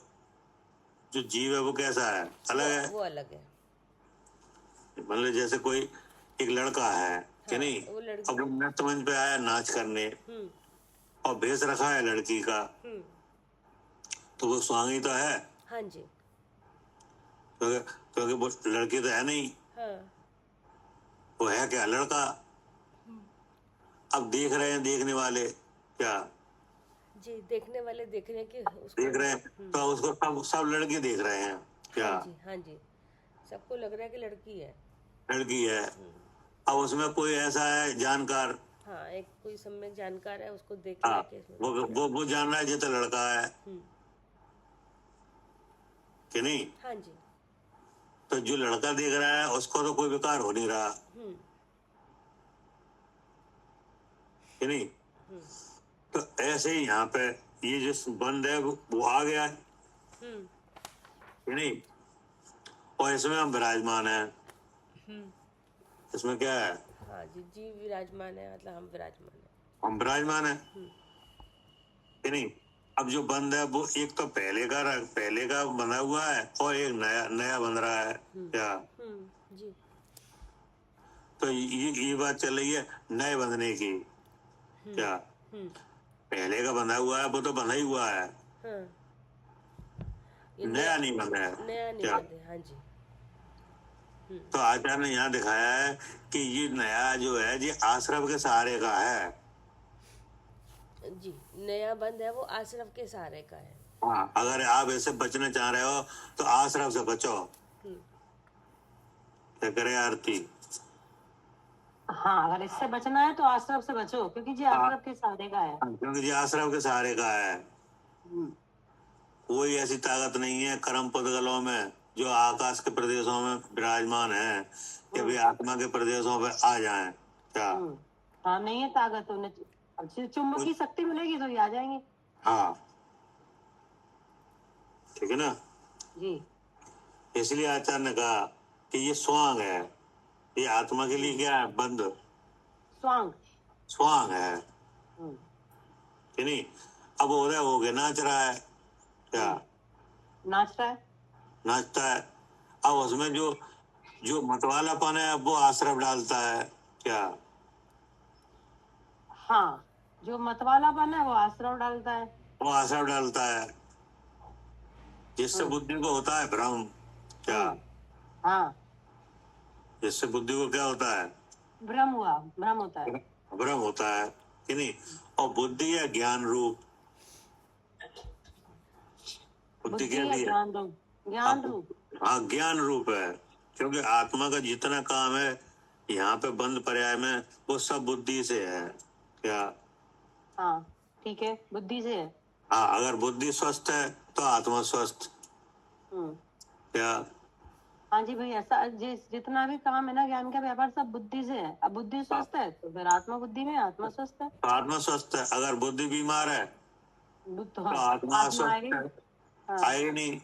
जो जीव है वो कैसा है? अलग है। वो अलग है। मतलब जैसे कोई एक लड़का है, कि नहीं? वो लड़की अब वो नृत्य मंच पे आया नाच करने, और भेष रखा है लड़की का, तो वो स्वांग ही तो है। हाँ जी। क्योंकि वो लड़की तो है नहीं। हाँ। वो है क्या? लड़का। अब देख रहे हैं देखने वाले, क्या जी, देखने वाले देख रहे हैं कि उसको देख रहे हैं, तो उसको सब लड़के देख रहे हैं। क्या? हाँ जी, हाँ जी, सबको लग रहा है कि लड़की है। लड़की है। अब उसमें कोई ऐसा है जानकार, हाँ, एक कोई सम्यक जानकार है, उसको देख हाँ, लिया कि वो जान रहा है ये तो लड़का है, कि नहीं? हाँ जी। तो जो लड़का देख रहा है उसको तो कोई विकार हो नहीं रहा, कि नहीं? तो ऐसे ही यहाँ पे ये जो बंद है वो आ गया है, कि नहीं? और इसमें हम विराजमान है। इसमें क्या है? हाँ जी, जीव विराजमान है, मतलब हम विराजमान है। हम विराजमान है, कि नहीं? अब जो बंद है वो एक तो पहले का बंधा हुआ है, और एक नया बन रहा है। क्या? जी। तो ये बात चल रही है नए बंधने की। क्या? पहले का बंधा हुआ है वो तो बंधा ही हुआ है। हाँ। नया नहीं बंधा है। नया नहीं क्या? बंधे। हाँ जी। तो आचार्य ने यहाँ दिखाया है कि ये नया जो है ये आश्रम के सहारे का है। जी, नया बंद है वो आश्रम के सहारे का है। हाँ, अगर आप ऐसे बचना चाह रहे हो तो आश्रम से बचो। क्या करे आरती? हाँ, अगर इससे बचना है तो आश्रम से बचो, क्योंकि ये आश्रम के सहारे का है। क्योंकि ये आश्रम के सहारे का है। कोई ऐसी ताकत नहीं है कर्म पुद्गलों में जो आकाश के प्रदेशों में विराजमान है कि वे आत्मा के प्रदेशों पे आ जाएं। क्या? हाँ, नहीं है ताकत उन्हें, चुंबकीय शक्ति मिलेगी तो ये आ जाएंगे। हाँ, ठीक है ना? जी। इसलिए आचार्य ने कहा कि ये स्वांग है, ये आत्मा के लिए क्या है? बंद स्वांग है, कि नहीं? अब उदय हो गया, नाच रहा है। क्या? नाच रहा है, नाचता है। अब उसमें जो मतवालापन है वो आश्रम डालता है। क्या? हाँ, जो मतवालापन है वो आश्रम डालता है। वो आश्रम डालता है, जिससे बुद्धि को होता है भ्रम। क्या? हाँ, जिससे बुद्धि को क्या होता है? भ्रम होता है। भ्रम होता है, कि नहीं? और बुद्धि है ज्ञान रूप। बुद्धि क्या है? ज्ञान रूप। हाँ, ज्ञान रूप है, क्योंकि आत्मा का जितना काम है यहाँ पे बंद पर्याय में वो सब बुद्धि से है। क्या? हाँ, ठीक है, बुद्धि से है। हाँ, अगर बुद्धि स्वस्थ है तो आत्मा स्वस्थ। क्या? हाँ जी भाई, ऐसा जितना भी काम है ना ज्ञान का व्यापार सब बुद्धि से है। अब बुद्धि स्वस्थ है तो फिर आत्मा बुद्धि में आत्मा स्वस्थ है। तो आत्मा स्वस्थ है। अगर बुद्धि बीमार है तो आत्मा स्वस्थ आएगी। है, हाँ, आएगी नहीं।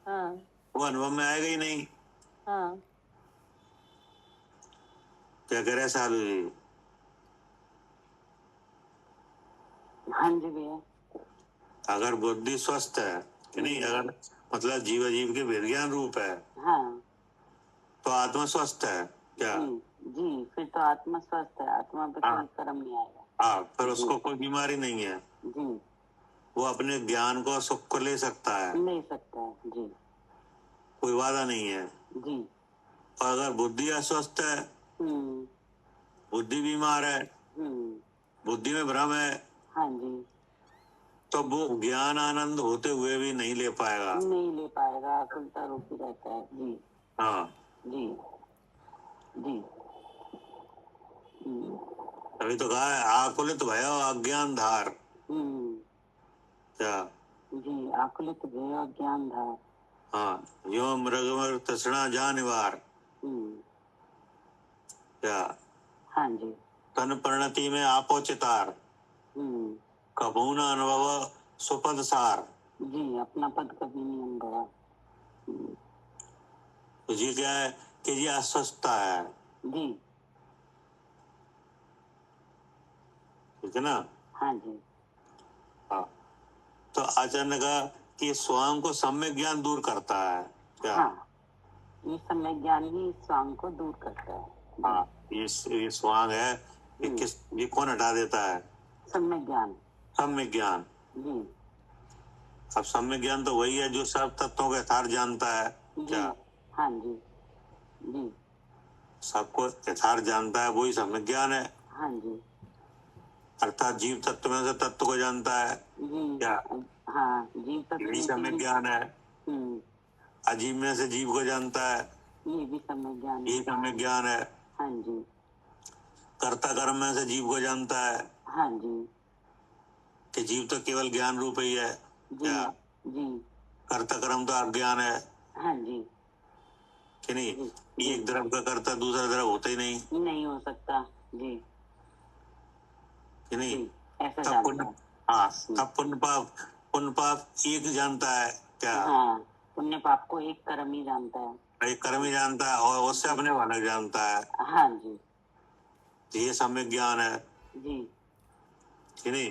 हाँ, वो अनुभव में आएगा ही नहीं। हाँ, क्या करे सालू जी? हाँ जी भैया। अगर बुद्धि स्वस्थ है, कि नहीं? अगर मतलब जीव के विज्ञान रूप है, हाँ, तो आत्मा स्वस्थ है। क्या? जी, फिर तो आत्मा स्वस्थ है, आत्मा पे कोई कर्म नहीं आएगा। हाँ, फिर उसको कोई बीमारी नहीं है। जी, वो अपने ज्ञान को सुख को ले सकता है, जी, कोई वादा नहीं है। जी। और अगर बुद्धि अस्वस्थ है, बुद्धि बीमार है, बुद्धि में भ्रम है, हाँ जी, तो वो ज्ञान आनंद होते हुए भी नहीं ले पाएगा। उल्टा रूप ही रहता है। जी, हाँ, जी जी। अभी तो कहा है आकुलित भयो अज्ञान धार। क्या? जी, आकुलित भयो अज्ञान धार। हाँ, यो मृग तृष्णा जानिवार। क्या? हाँ जी। तन परिणति में आपो चितार, कभू न अनुभव सुपद सार। जी, अपना पद कभी नहीं अनुभवा। तो ये क्या है कि ये अस्वस्थता है, जी। ठीक है ना? हाँ जी। हाँ, तो आचार्य कहा कि स्वांग को सम्यक ज्ञान दूर करता है। क्या? हाँ, ये सम्यक ज्ञान ही स्वांग को दूर करता है। हाँ, ये स्वांग है, ये कौन हटा देता है? सम्यक ज्ञान। सम्यक ज्ञान। जी अब सम्यक ज्ञान तो वही है जो सब तत्वों के यथार्थ जानता है। जी। क्या? हाँ जी जी। सबको यथार्थ जानता है, वही सम्यक ज्ञान है। हाँ जी अर्थात जीव तत्व में से तत्व को जानता है। जी। क्या? हाँ, जीव तत्व यही में से सम्यक भी। ज्ञान है। अजीव में से जीव को जानता है, ये भी सम्यक ज्ञान यही है। सम्यक ज्ञान है। हाँ जी। कर्ता कर्म में से जीव को जानता है हाँ जी कि जीव तो केवल ज्ञान रूप ही है। जी क्या? जी। कर्ता कर्म तो अज्ञान है हाँ जी कि नहीं? जी। एक द्रव का कर्ता दूसरा द्रव होता ही नहीं, नहीं हो सकता। जी कि नहीं? जी, ऐसा तब जानता पुण्य, है। हाँ, तब पुण्य पाप एक जानता है। क्या? हाँ, पुण्य पाप को एक कर्म ही जानता है। एक कर्म ही जानता है और उससे अपने वाला जानता है। हाँ जी ये सम्यक ज्ञान है जी कि नहीं?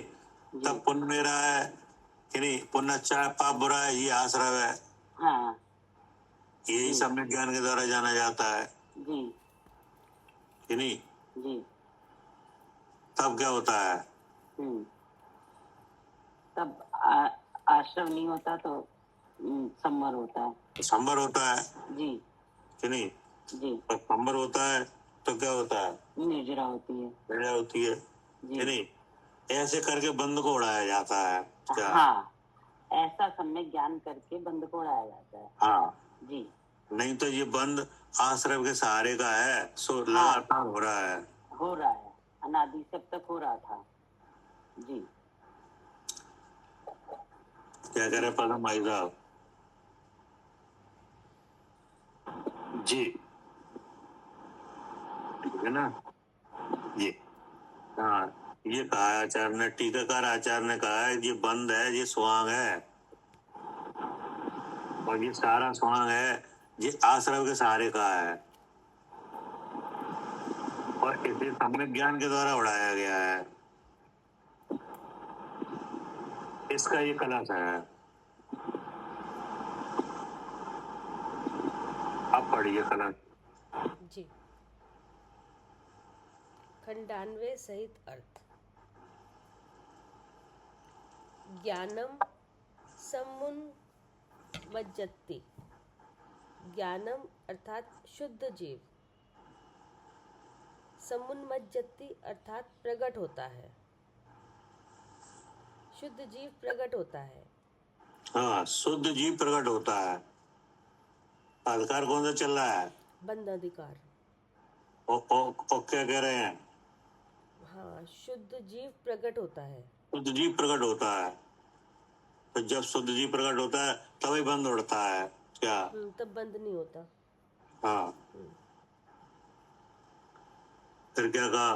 जी। तब पुण्य मेरा है कि नहीं? पुण्य अच्छा है, पाप बुरा है, ये आश्रव है। हाँ यही जी सम्यक ज्ञान के द्वारा जाना जाता है जी कि नहीं? जी। तब क्या होता है? तब आश्रम नहीं होता तो संवर होता है। संबर होता है जी कि नहीं? जी। तो संबर होता है तो क्या होता है? निर्जरा होती है। निर्जरा होती है जी। कि नहीं? ऐसे करके बंद को उड़ाया जाता है। क्या? हाँ, ऐसा सम्यक ज्ञान करके बंद को उड़ाया जाता है। हाँ, जी। नहीं तो ये बंद आश्रम के सहारे का है, सो हाँ, लगातार हो रहा है। हो रहा है, अनादि से अब तक हो रहा था। जी। क्या कह रहे पदम भाई साहब? जी, ठीक है ना? ये, हाँ, ये कहा है आचार्य ने, टीकाकार आचार्य ने कहा है ये बंद है, ये स्वांग है, और ये सारा स्वांग है ये आश्रम के सहारे का है, और इसे सम्यक ज्ञान के द्वारा उड़ाया गया है। इसका ये कलश है। अब पढ़िए कलश। जी। खंडान्वय सहित अर्थ। ज्ञानम समुन्मज्जति। ज्ञानम अर्थात शुद्ध जीव, समुन्मज्जति अर्थात प्रकट होता है, शुद्ध जीव प्रकट होता है। हाँ, शुद्ध जीव प्रकट होता है। अधिकार कौन सा चल रहा है? बंद अधिकार। ओ क्या कह रहे हैं? हाँ, शुद्ध जीव प्रकट होता है। शुद्ध जीव प्रकट होता है, तो जब शुद्ध जीव प्रकट होता है तभी बंद उड़ता है। क्या? तब बंद नहीं होता। हाँ, फिर क्या कहा?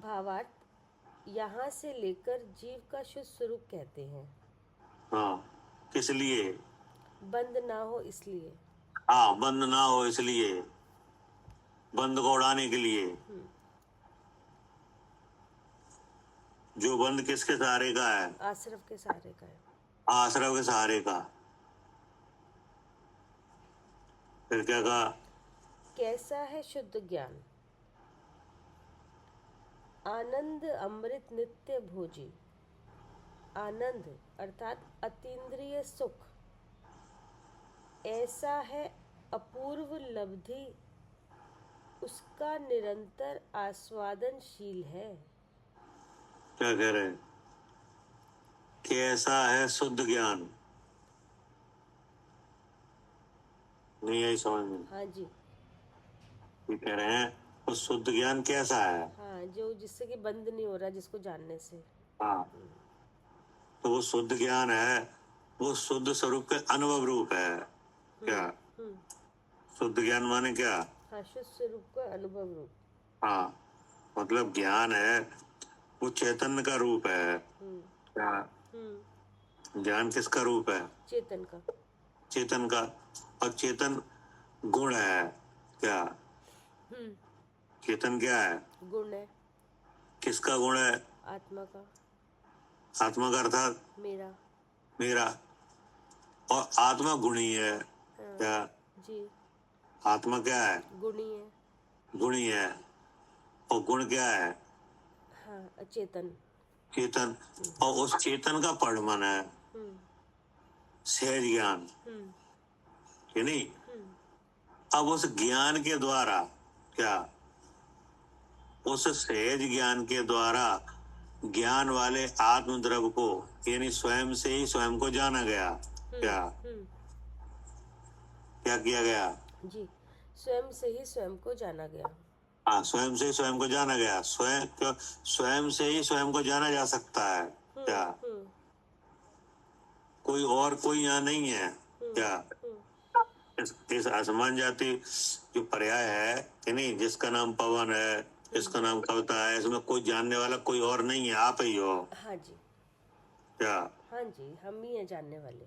भावार्थ यहाँ से लेकर जीव का शुद्ध स्वरूप कहते हैं। हाँ, किस लिए? बंद ना हो इसलिए। हाँ, बंद ना हो इसलिए, बंद को उड़ाने के लिए। जो बंद किसके सहारे का है? आश्रव के सहारे का है। आश्रव के सहारे का। फिर क्या कहा? कैसा है शुद्ध ज्ञान? आनंद अमृत नित्य भोजी। आनंद अर्थात अतीन्द्रिय सुख, ऐसा है अपूर्व लब्धि, उसका निरंतर आस्वादनशील है। क्या कह रहे हैं? कैसा है शुद्ध ज्ञान? नहीं आई समझ में? हाँ जी। ये कह रहे हैं वो शुद्ध ज्ञान कैसा है? हाँ, जो जिससे कि बंद नहीं हो रहा, जिसको जानने से। हाँ, तो वो शुद्ध ज्ञान है, वो शुद्ध स्वरूप के अनुभव रूप है क्या? हम्म। शुद्ध ज्ञान माने क्या? हाँ, शुद्ध स्वरूप का अनुभव रूप। हाँ, मतलब ज्ञान है वो चैतन्य का रूप है क्या? ज्ञान किसका रूप है? चेतन का। चेतन का। और चेतन गुण है क्या? चेतन क्या है? गुण है। किसका गुण है? आत्मा का। आत्मा का अर्थात मेरा। मेरा। और आत्मा गुणी है क्या? जी। आत्मा क्या है? गुणी है। गुणी है। और गुण क्या है? हाँ, चेतन। चेतन। और उस चेतन का परिणाम है सहज ज्ञान, है नहीं? अब उस ज्ञान के द्वारा क्या, उस सहज ज्ञान के द्वारा ज्ञान वाले आत्म द्रव्य को यानी स्वयं से ही स्वयं को जाना गया क्या? क्या किया गया? जी, स्वयं से ही स्वयं को जाना गया। हाँ, स्वयं से ही स्वयं को जाना गया। स्वयं से ही स्वयं को जाना जा सकता है क्या? कोई यहाँ नहीं है क्या? इस आसमान जाति जो पर्याय है कि नहीं, जिसका नाम पवन है, जिसका नाम कविता है, इसमें कोई जानने वाला कोई और नहीं है, आप ही हो। हाँ जी। क्या? हाँ जी, हम ही हैं जानने वाले।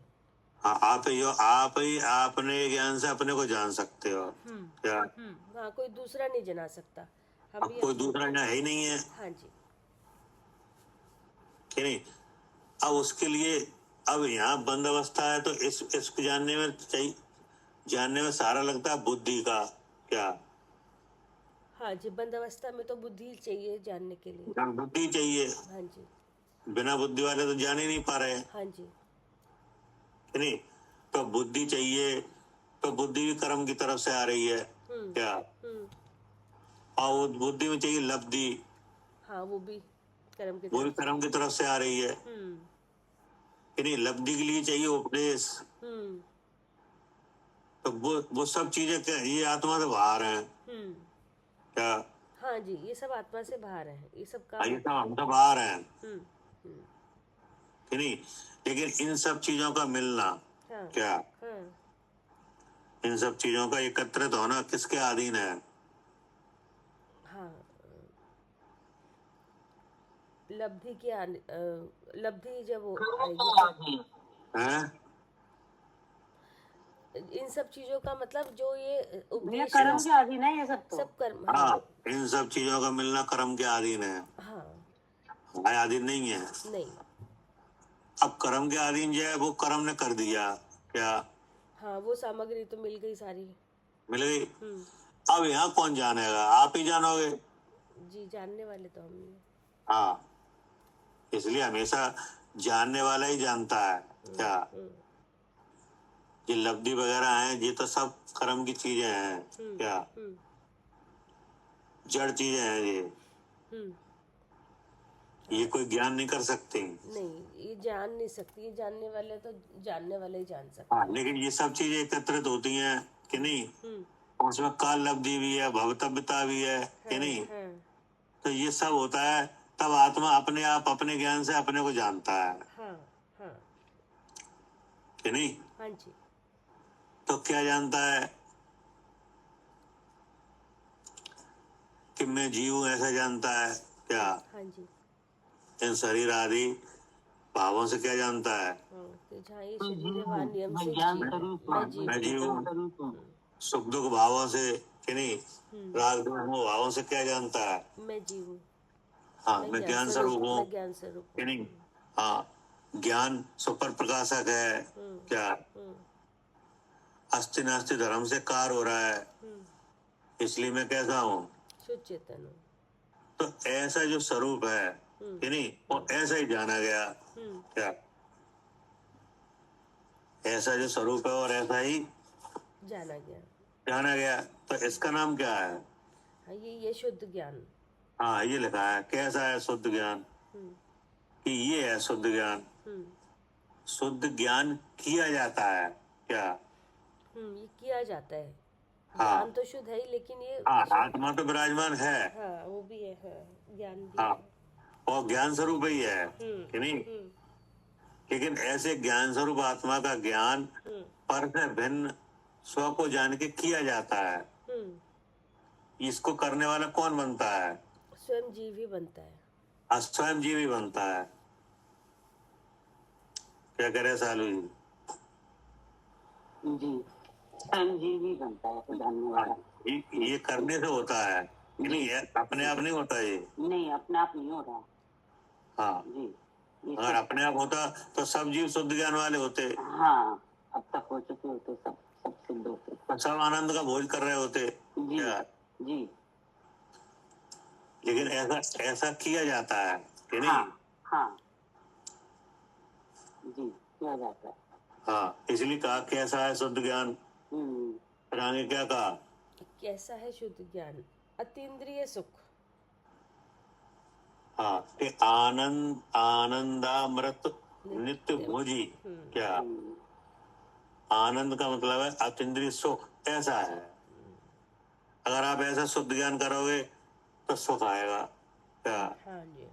हाँ, आप ही हो। आप ही अपने ज्ञान से अपने को जान सकते हो क्या? हाँ, कोई दूसरा नहीं जाना सकता, हम अब ही कोई दूसरा यहाँ है ही नहीं है हाँ जी। कि नहीं? अब उसके लिए अब यहाँ बंद अवस्था है तो इसको जानने में सारा लगता है बुद्धि का क्या? हाँ जी, बंद अवस्था में तो बुद्धि चाहिए जानने के लिए। बुद्धि चाहिए। हाँ जी। बिना बुद्धि वाले तो जान ही नहीं पा रहे, हाँ जी। है नहीं? तो बुद्धि चाहिए, तो बुद्धि भी कर्म की तरफ से आ रही है क्या? और वो बुद्धि में चाहिए लब्धि, हाँ, वो भी कर्म की वो भी कर्म की तरफ से आ रही है कि नहीं? लब्धि के लिए चाहिए उपदेश। तो वो सब चीजें क्या ये आत्मा से बाहर है क्या? हाँ जी, ये सब आत्मा से बाहर है, ये सब काम। ये सब हम सब बाहर हैं कि नहीं? लेकिन इन सब चीजों का मिलना क्या, इन सब चीजों का एकत्रित होना किसके अधीन है? हाँ, लब्धि के लब्धि जब वो आएगी हैं? इन सब चीजों का मतलब जो ये ये उपदेश कर्म के अधीन है ये सब तो। सब कर्म। हाँ, इन सब चीजों का मिलना कर्म के अधीन है। हाँ, हमारे अधीन नहीं है। नहीं। अब कर्म के अधीन जो है वो कर्म ने कर दिया क्या? हाँ, वो सामग्री तो मिल गई सारी। मिल गई। अब यहाँ कौन जानेगा? आप ही जानोगे। जी, जानने वाले तो हम ही हैं। हाँ, इसलिए हमेशा जानने वाला ही जानता है क्या? ये लब्धि वगैरह हैं, ये तो सब कर्म की चीजें हैं क्या? जड़ चीजें हैं ये कोई ज्ञान नहीं कर सकती। नहीं, ये जान नहीं सकती, ये जानने वाले तो जानने वाले ही जान सकते। हाँ, लेकिन ये सब चीजें एकत्रित होती हैं कि नहीं? उसमें काल लब्धि भी है, भवतव्यता भी है कि नहीं? तो ये सब होता है, तब आत्मा अपने आप अपने ज्ञान से अपने को जानता है कि नहीं? हाँ जी। तो क्या जानता है कि मैं जीव हूं, ऐसा जानता है क्या? हाँ जी। इन शरीर आदि भावों से क्या जानता है? कि जहाँ ये शरीरवान नियम से मैं जीव हूं। सुख दुख भावों से कि नहीं? राग द्वेष मोह भावों से क्या जानता है? मैं जीव हूँ। हाँ, मैं ज्ञान स्वरूप हूँ ज्ञान स्वरूप कि नहीं? हाँ, ज्ञान सुपर प्रकाशक है क्या? अस्थि नास्ति धर्म से कार हो रहा है, इसलिए मैं कैसा हूँ? शुद्ध चेतन हूँ। तो ऐसा जो स्वरूप है कि नहीं, वो ऐसा ही जाना गया क्या? ऐसा जो स्वरूप है और ऐसा ही जाना गया। तो इसका नाम क्या है? हाँ, ये शुद्ध ज्ञान। हाँ, ये लिखा है। कैसा है शुद्ध ज्ञान? कि ये है शुद्ध ज्ञान। शुद्ध ज्ञान किया जाता है क्या? ये किया जाता है। हाँ ज्ञान तो शुद्ध है ही, लेकिन ये हाँ, आत्मा तो विराजमान है, हाँ वो भी है, हाँ ज्ञान भी हाँ, है। और ज्ञान स्वरूप ही है कि नहीं। हम्म लेकिन ऐसे ज्ञान स्वरूप आत्मा का ज्ञान हम्म पर से भिन्न स्व को जान के किया जाता है। इसको करने वाला कौन बनता है? स्वयं जीव ही बनता है। स्वयं जीव ही बनता है। क्या करे सालू जी? जी, स्वयं जीव ही बनता है तो जानने वाला। ये करने से होता है कि नहीं, ये अपने आप नहीं होता ये। नहीं, अपने आप नहीं हो रहा। हाँ, जी, ये अगर अपने आप होता तो सब जीव शुद्ध ज्ञान वाले होते, हाँ, अब तक हो चुके होते, सब सिद्ध होते, तो सब आनंद का भोज कर रहे होते। जी क्या? जी, लेकिन ऐसा ऐसा किया जाता है कि नहीं। हाँ हाँ, जी किया जाता है। हाँ, इसलिए कहा कैसा है शुद्ध ज्ञान। फिर आगे क्या कहा? कैसा है शुद्ध ज्ञान? अतीन्द्रिय सुख। हाँ, कि आनंद आनंदामृत नित्य भोजी। क्या? आनंद का मतलब है अतीन्द्रिय सुख। ऐसा है, अगर आप ऐसा शुद्ध ज्ञान करोगे तो सुख आएगा। क्या? हाँ जी।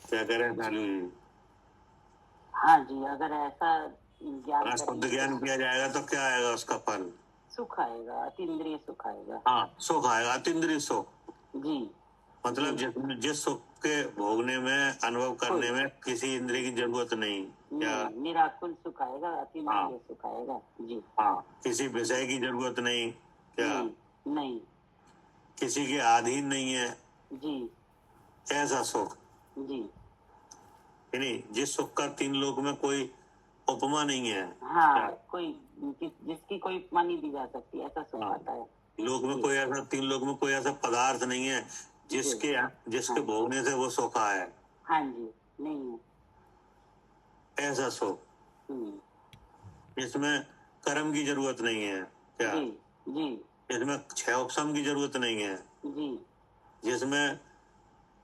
क्या करें सालू जी? हाँ जी, अगर ऐसा ज्ञान अगर शुद्ध ज्ञान किया जाएगा तो क्या आएगा उसका फल? सुख आएगा, अतीन्द्रिय सुख आएगा। हाँ, सुख आएगा, अतीन्द्रिय सुख। जी, मतलब जिस सुख के भोगने में, अनुभव करने में किसी इंद्रिय की जरूरत नहीं। क्या? निराकुल सुख आएगा, अतीन्द्रिय सुख आएगा। जी, हाँ, किसी विषय की जरूरत नहीं। क्या? नहीं, किसी के अधीन नहीं है। जी ऐसा सुख, जी, नहीं, जिस सुख का तीन लोक में कोई उपमा नहीं है। हाँ, कोई जिसकी कोई उपमा नहीं दी जा सकती, ऐसा सुख आता है। लोक में कोई ऐसा, तीन लोक में कोई ऐसा पदार्थ नहीं है जिसके भोगने से वो सुख आए। हाँ जी, नहीं है। ऐसा सुख जिसमें कर्म की जरूरत नहीं है। क्या? जी जी, जिसमें क्षय उपशम की जरूरत नहीं है। जी, जिसमें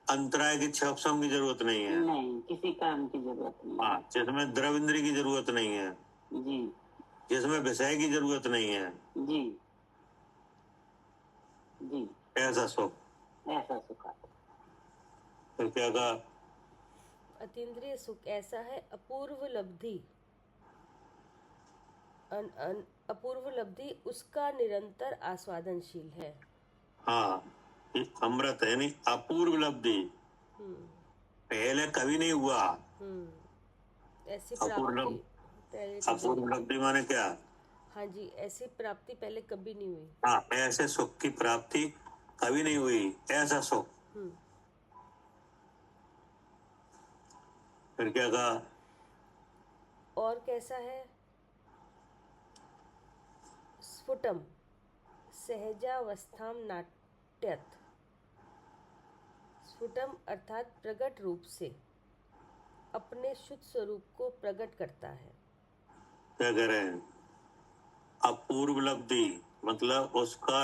अंतराय की क्षय उपशम की जरूरत नहीं है। नहीं, किसी कर्म की जरूरत नहीं। हाँ, जिसमें द्रव इंद्रिय की जरूरत नहीं है। जी, जिसमें विषय की जरूरत नहीं है। जी जी, ऐसा सुख। ऐसा सुख आता है। फिर क्या कहा? अतीन्द्रिय सुख ऐसा है अपूर्व लब्धि। अपूर्व लब्धि उसका निरंतर आस्वादनशील है। हाँ, ये अमृत है, नहीं अपूर्व लब्धि, पहले कभी नहीं हुआ। ऐसी अपूर्व प्राप्ति लब्धि माने क्या? हाँ जी, ऐसी प्राप्ति पहले कभी नहीं हुई। हाँ, ऐसे सुख की प्राप्ति कभी नहीं हुई। ऐसा सुख। फिर क्या कहा? और कैसा है? स्फुटम सहजावस्थाम नाट्यत। स्फुटम अर्थात प्रकट रूप से अपने शुद्ध स्वरूप को प्रकट करता है। क्या कह रहे हैं? अपूर्व लब्धि मतलब उसका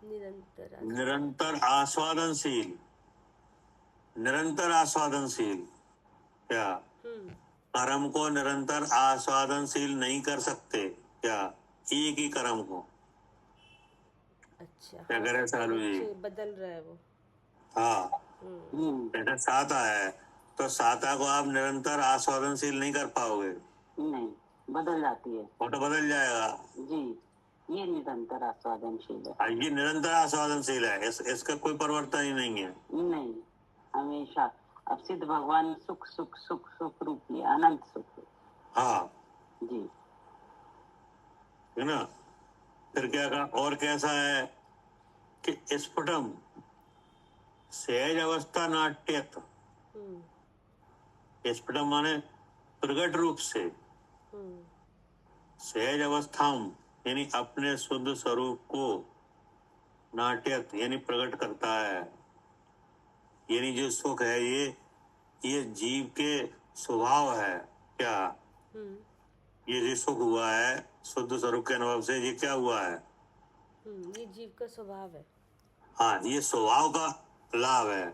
निरंतर आस्वादनशील। निरंतर आस्वादनशील। क्या? कर्म को निरंतर आस्वादनशील नहीं कर सकते। क्या? एक ही कर्म को। अच्छा, क्या करे सालू जी? बदल रहा है वो। हाँ, जैसे साता है तो साता को आप निरंतर आस्वादनशील नहीं कर पाओगे। नहीं, बदल जाती है। वो तो बदल जाएगा। जी, ये निरंतर आस्वादनशील है। ये निरंतर आस्वादनशील है, इसका कोई परिवर्तन ही नहीं है। नहीं, हमेशा। अब सिद्ध भगवान सुख सुख सुख सुख रूप लिया, अनंत सुख। हाँ जी, है ना। फिर क्या कहा? और कैसा है कि स्फुटम सहज अवस्था नाट्यत। स्फुटम माने प्रकट रूप से, सहज अवस्थाम यानी अपने शुद्ध स्वरूप को, नाट्यत यानी प्रकट करता है। यानी जो सुख है ये जीव के स्वभाव है। क्या? ये जो सुख हुआ है शुद्ध स्वरूप के अनुभव से, ये क्या हुआ है? ये जीव का स्वभाव है। हाँ, ये स्वभाव का लाभ है।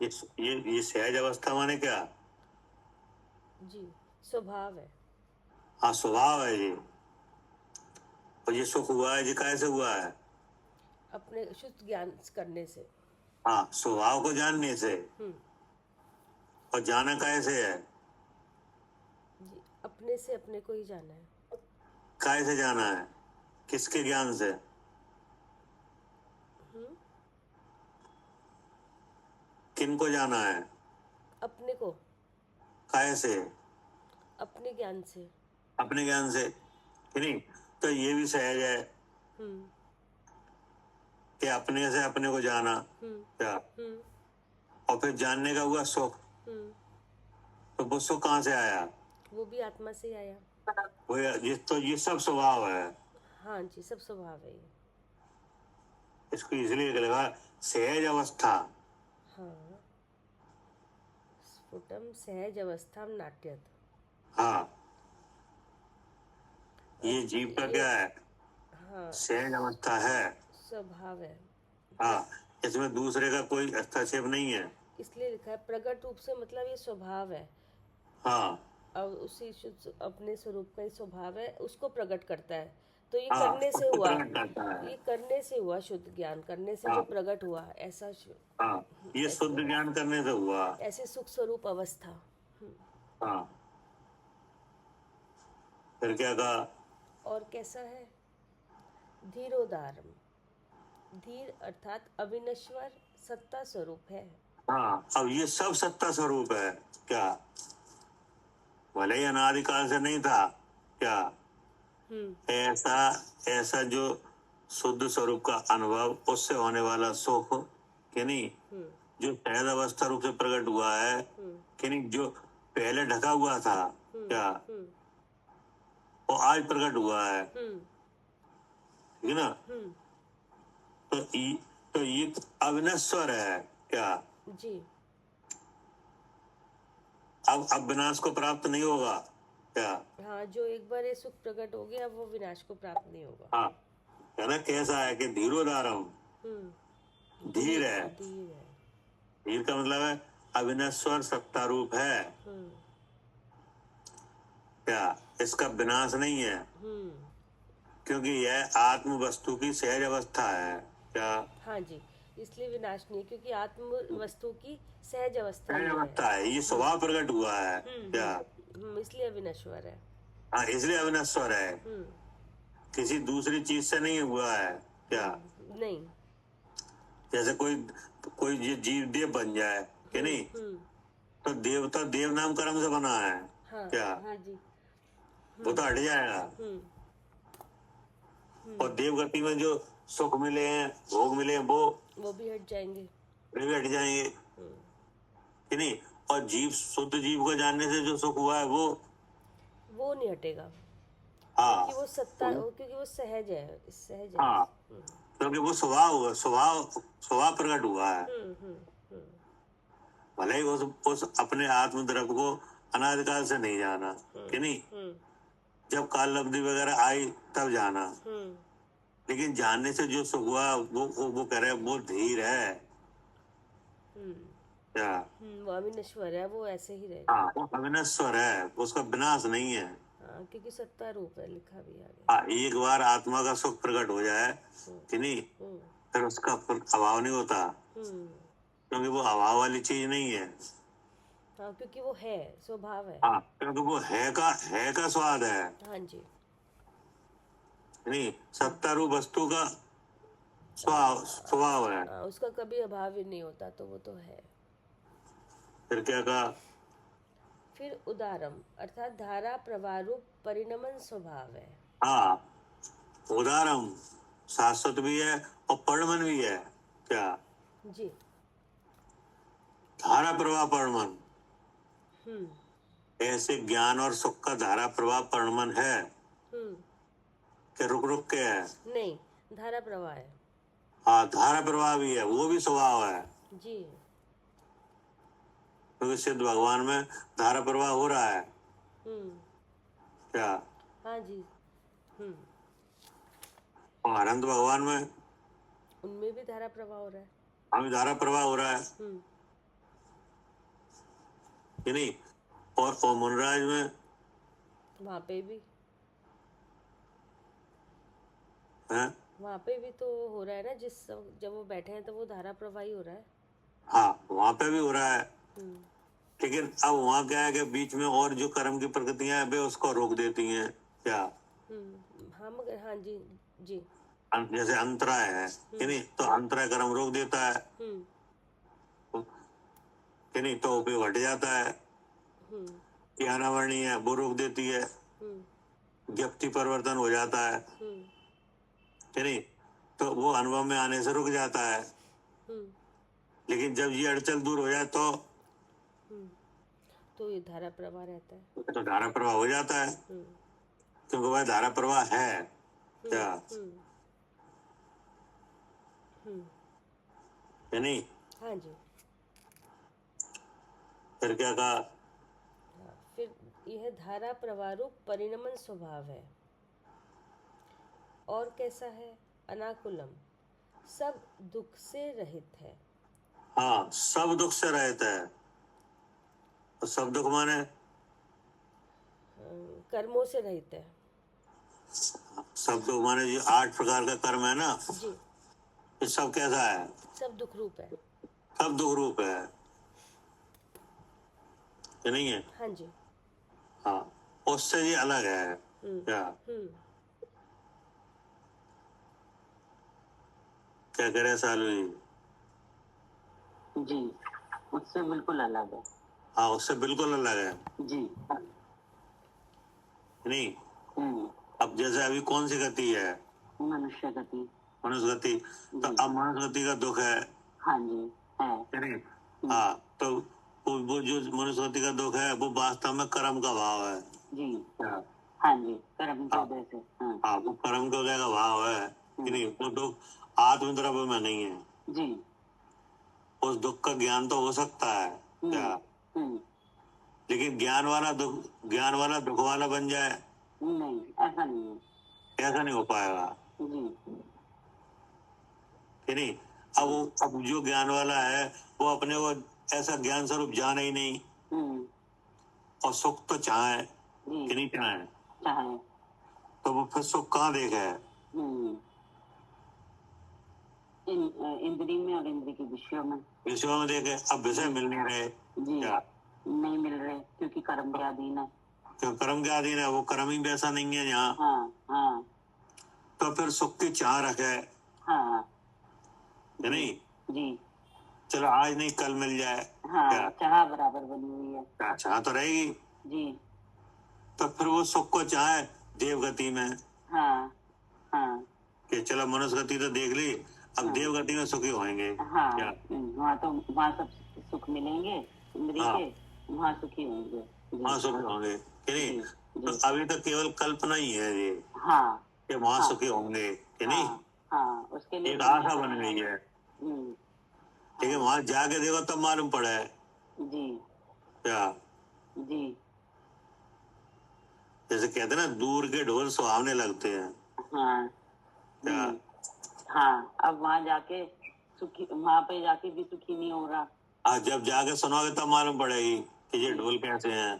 ये सहज अवस्था माने क्या? जी, स्वभाव है। हाँ, स्वभाव है ये। और ये सुख हुआ है, ये कैसे हुआ है? अपने शुद्ध ज्ञान करने से। हाँ, स्वभाव को जानने से। हम्म। और जाना कैसे है? जी, अपने से अपने को ही जाना है। कैसे जाना है? किसके ज्ञान से? किनको जाना है? अपने को, कैसे? अपने ज्ञान से। अपने ज्ञान से, कि नहीं? तो ये भी सहज है हम्म। कि अपने से अपने को जाना। क्या? और फिर जानने का हुआ सुख। तो वो सुख कहाँ से आया? वो भी आत्मा से ही आया। वो ये सब स्वभाव है। हाँ जी, सब स्वभाव है ये। इसको इसलिए लगा सहज अवस्था। हाँ, स्फुटम सहज अवस्था नाट्यत। हाँ, ये जीव का क्या है? हाँ, सहज अवस्था है। स्वभाव है। हाँ, इसमें दूसरे का कोई हस्तक्षेप नहीं है। इसलिए लिखा है प्रकट रूप से, मतलब ये स्वभाव है। हाँ, और उसी शुद्ध अपने स्वरूप का ही स्वभाव है, उसको प्रकट करता है। तो ये हाँ, करने से उसको हुआ, प्रकट करता है। ये करने से हुआ शुद्ध ज्ञान, करने से हाँ। जो प्रकट हुआ ऐसा हाँ, ये शुद्ध ज्ञान करने से हुआ। ऐसे सुख स्वरूप अवस्था। हाँ, फिर क्या कहा? और कैसा है? धीरोदारम। धीर अर्थात अविनश्वर सत्ता स्वरूप है। हाँ, अब ये सब सत्ता स्वरूप है। क्या? भले ही अनादिकाल से नहीं था। क्या? ऐसा ऐसा जो शुद्ध स्वरूप का अनुभव, उससे होने वाला सुख, कि नहीं, जो सहज अवस्था रूप से प्रकट हुआ है, कि नहीं, जो पहले ढका हुआ था, क्या, वो आज प्रकट हुआ है। ठीक है ना? तो ये अविनश्वर है। क्या? जी। अब विनाश को प्राप्त नहीं होगा। क्या? हाँ, जो एक बार ये सुख प्रकट हो गया, वो विनाश को प्राप्त नहीं होगा। हाँ, कहना कैसा है कि धीरोदारम, धीर है। धीर है। धीर का मतलब है अविनश्वर सत्ता रूप है। क्या? इसका विनाश नहीं है, क्योंकि यह आत्म वस्तु की सहज अवस्था है। क्या? हाँ जी, इसलिए विनाश नहीं, क्योंकि आत्म वस्तु की सहज अवस्था सहज ही अवस्था है, ये स्वभाव प्रकट हुआ है। क्या? इसलिए अविनश्वर है। हाँ, इसलिए अविनश्वर है, किसी दूसरी चीज से नहीं हुआ है। क्या? नहीं। जैसे कोई जीव देव बन जाए, कि नहीं, तो देवता देव नाम कर्म से बना है। हाँ, क्या? हाँ जी। वो तो हट जाएगा। और देवगति में जो सुख मिले हैं, भोग मिले हैं, वो भी हट जाएंगे। वे भी हट जाएंगे, कि नहीं। और जीव, शुद्ध जीव को जानने से जो सुख हुआ है, वो नहीं हटेगा। हाँ, क्योंकि वो सत्ता, क्योंकि वो सहज है, सहज है। हाँ, क्योंकि वो स्वभाव प्रकट हुआ है। भले ही उस अपने आत्म द्रव्य को अनादिकाल से नहीं जाना, कि नहीं, जब काल लब्धि वगैरह आई तब जाना, लेकिन जानने से जो सुख हुआ, वो कह रहे, वो धीर है। क्या? वो अविनश्वर है, वो ऐसे ही रहेगा। हाँ, वो अविनश्वर है, उसका विनाश नहीं है। हाँ, क्योंकि सत्ता रूप है, लिखा भी आगे। हाँ, एक बार आत्मा का सुख प्रकट हो जाए, कि नहीं, फिर उसका अभाव नहीं होता, क्योंकि वो अभाव वाली चीज नहीं है। हाँ, क्योंकि वो है, स्वभाव है। हाँ, क्योंकि वो है का स्वाद है। हाँ जी। नहीं, सत्ता रूप वस्तु का स्वभाव है। हाँ, उसका कभी अभाव ही नहीं होता, तो वो तो है। फिर क्या कहा? फिर उदारम अर्थात धारा प्रवाह रूप परिणमन स्वभाव है। हाँ, उदारम शाश्वत भी है और परिणमन भी है। क्या? जी। धारा प्रवाह परिणमन, ऐसे ज्ञान और सुख का धारा प्रवाह परिणमन है कि रुक रुक के है? नहीं, धारा प्रवाह है। हाँ, धारा प्रवाह भी है, वो भी स्वभाव है। जी। क्योंकि सिद्ध भगवान में धारा प्रवाह हो रहा है। क्या? हाँ जी। और अनंत भगवान में, उनमें भी धारा प्रवाह हो रहा है। हमें धारा प्रवाह हो रहा है, कि नहीं। और मुनराज में वहाँ पे भी है। वहाँ पे भी तो हो रहा है ना, जब वो बैठे हैं तो वो धारा प्रवाही हो रहा है। हाँ, वहाँ पे भी हो रहा है, हम्म, लेकिन अब वहाँ क्या है कि बीच में और जो कर्म की प्रकृतियां हैं वे उसको रोक देती हैं। क्या? हाँ मगर हाँ जी जी। जैसे अंतराय है कि नहीं, तो अंतराय कर्म रोक देता है कि नहीं, तो उपयोग हट जाता है। कि अनावरणीय है वो रोक देती है, व्यक्ति परिवर्तन हो जाता है कि नहीं, तो वो अनुभव में आने से रुक जाता है। लेकिन जब ये अड़चन दूर हो जाए तो ये धारा प्रवाह रहता है, तो धारा प्रवाह हो जाता है, क्योंकि वह धारा प्रवाह है। क्या? कि नहीं? हाँ जी। फिर क्या कहा? हाँ, फिर यह धारा प्रवाह रूप परिणमन स्वभाव है। और कैसा है? अनाकुलम, सब दुख से रहित है। हाँ, सब दुख से रहित है। तो सब दुख माने कर्मों से रहित है। सब दुख माने जो 8 प्रकार का कर्म है ना, जी, ये सब कैसा है? सब दुख रूप है। सब दुख रूप है कि नहीं है? हाँ जी। हाँ, उससे ये अलग है। क्या? क्या करे सालू जी? जी, उससे बिल्कुल अलग है। हाँ, उससे बिल्कुल अलग है जी। नहीं। अब जैसे अभी कौन सी गति है? मनुष्य गति। मनुष्य गति। तो अब मनुष्य गति का दुख है। हाँ जी, है कि नहीं? हाँ, तो वो जो मनुष्य गति का दुख है वो वास्तव में कर्म का भाव है। जी। हाँ, हाँ जी, कर्म की वजह से। हाँ, वो कर्म का का भाव है कि नहीं, वो दुख आत्मद्रव्य में नहीं है। जी। उस दुख का ज्ञान तो हो सकता है। क्या? लेकिन ज्ञान वाला दुख वाला बन जाए, नहीं, ऐसा नहीं है। ऐसा नहीं हो पाएगा जी। कि नहीं। अब जो ज्ञान वाला है वो अपने वो ऐसा ज्ञान स्वरूप जाने ही नहीं, और सुख तो चाहे कि नहीं चाहे, तो वो फिर सुख कहाँ देखे? इंद्री में और इंद्री के विषयों में। विषयों में देखे। अब विषय मिल नहीं रहे। जी। क्या? नहीं मिल रहे, क्योंकि कर्म के अधीन है। क्यों? कर्म के अधीन है, वो कर्म ही वैसा नहीं है यहाँ। हाँ। तो फिर सुख की चाह रखे। हाँ कि नहीं? जी। चलो आज नहीं कल मिल जाए। हाँ, क्या? चाह बराबर बनी हुई है। चाह तो रहेगी। जी। तो फिर वो सुख को चाहे देवगति में। हाँ। कि चलो मनुष्य गति तो देख ली, अब देवगति में सुखी होंगे। हाँ, क्या? वहाँ सब सुख मिलेंगे इंद्री के, वहाँ सुखी होंगे। वहाँ सुखी होंगे कि नहीं? तो अभी तो केवल कल्पना ही है ये कि वहाँ सुखी होंगे कि नहीं। उसके लिए एक आशा बन गई है, लेकिन वहाँ जाके देखो तब मालूम पड़े। जी। क्या? जी। जैसे कहते हैं ना, दूर के ढोल सुहावने लगते हैं। क्या? हाँ, अब वहाँ जाके वहाँ पे जाके भी सुखी नहीं हो रहा। आज जब जाके सुनोगे तब मालूम पड़ेगी कि ये ढोल कैसे हैं।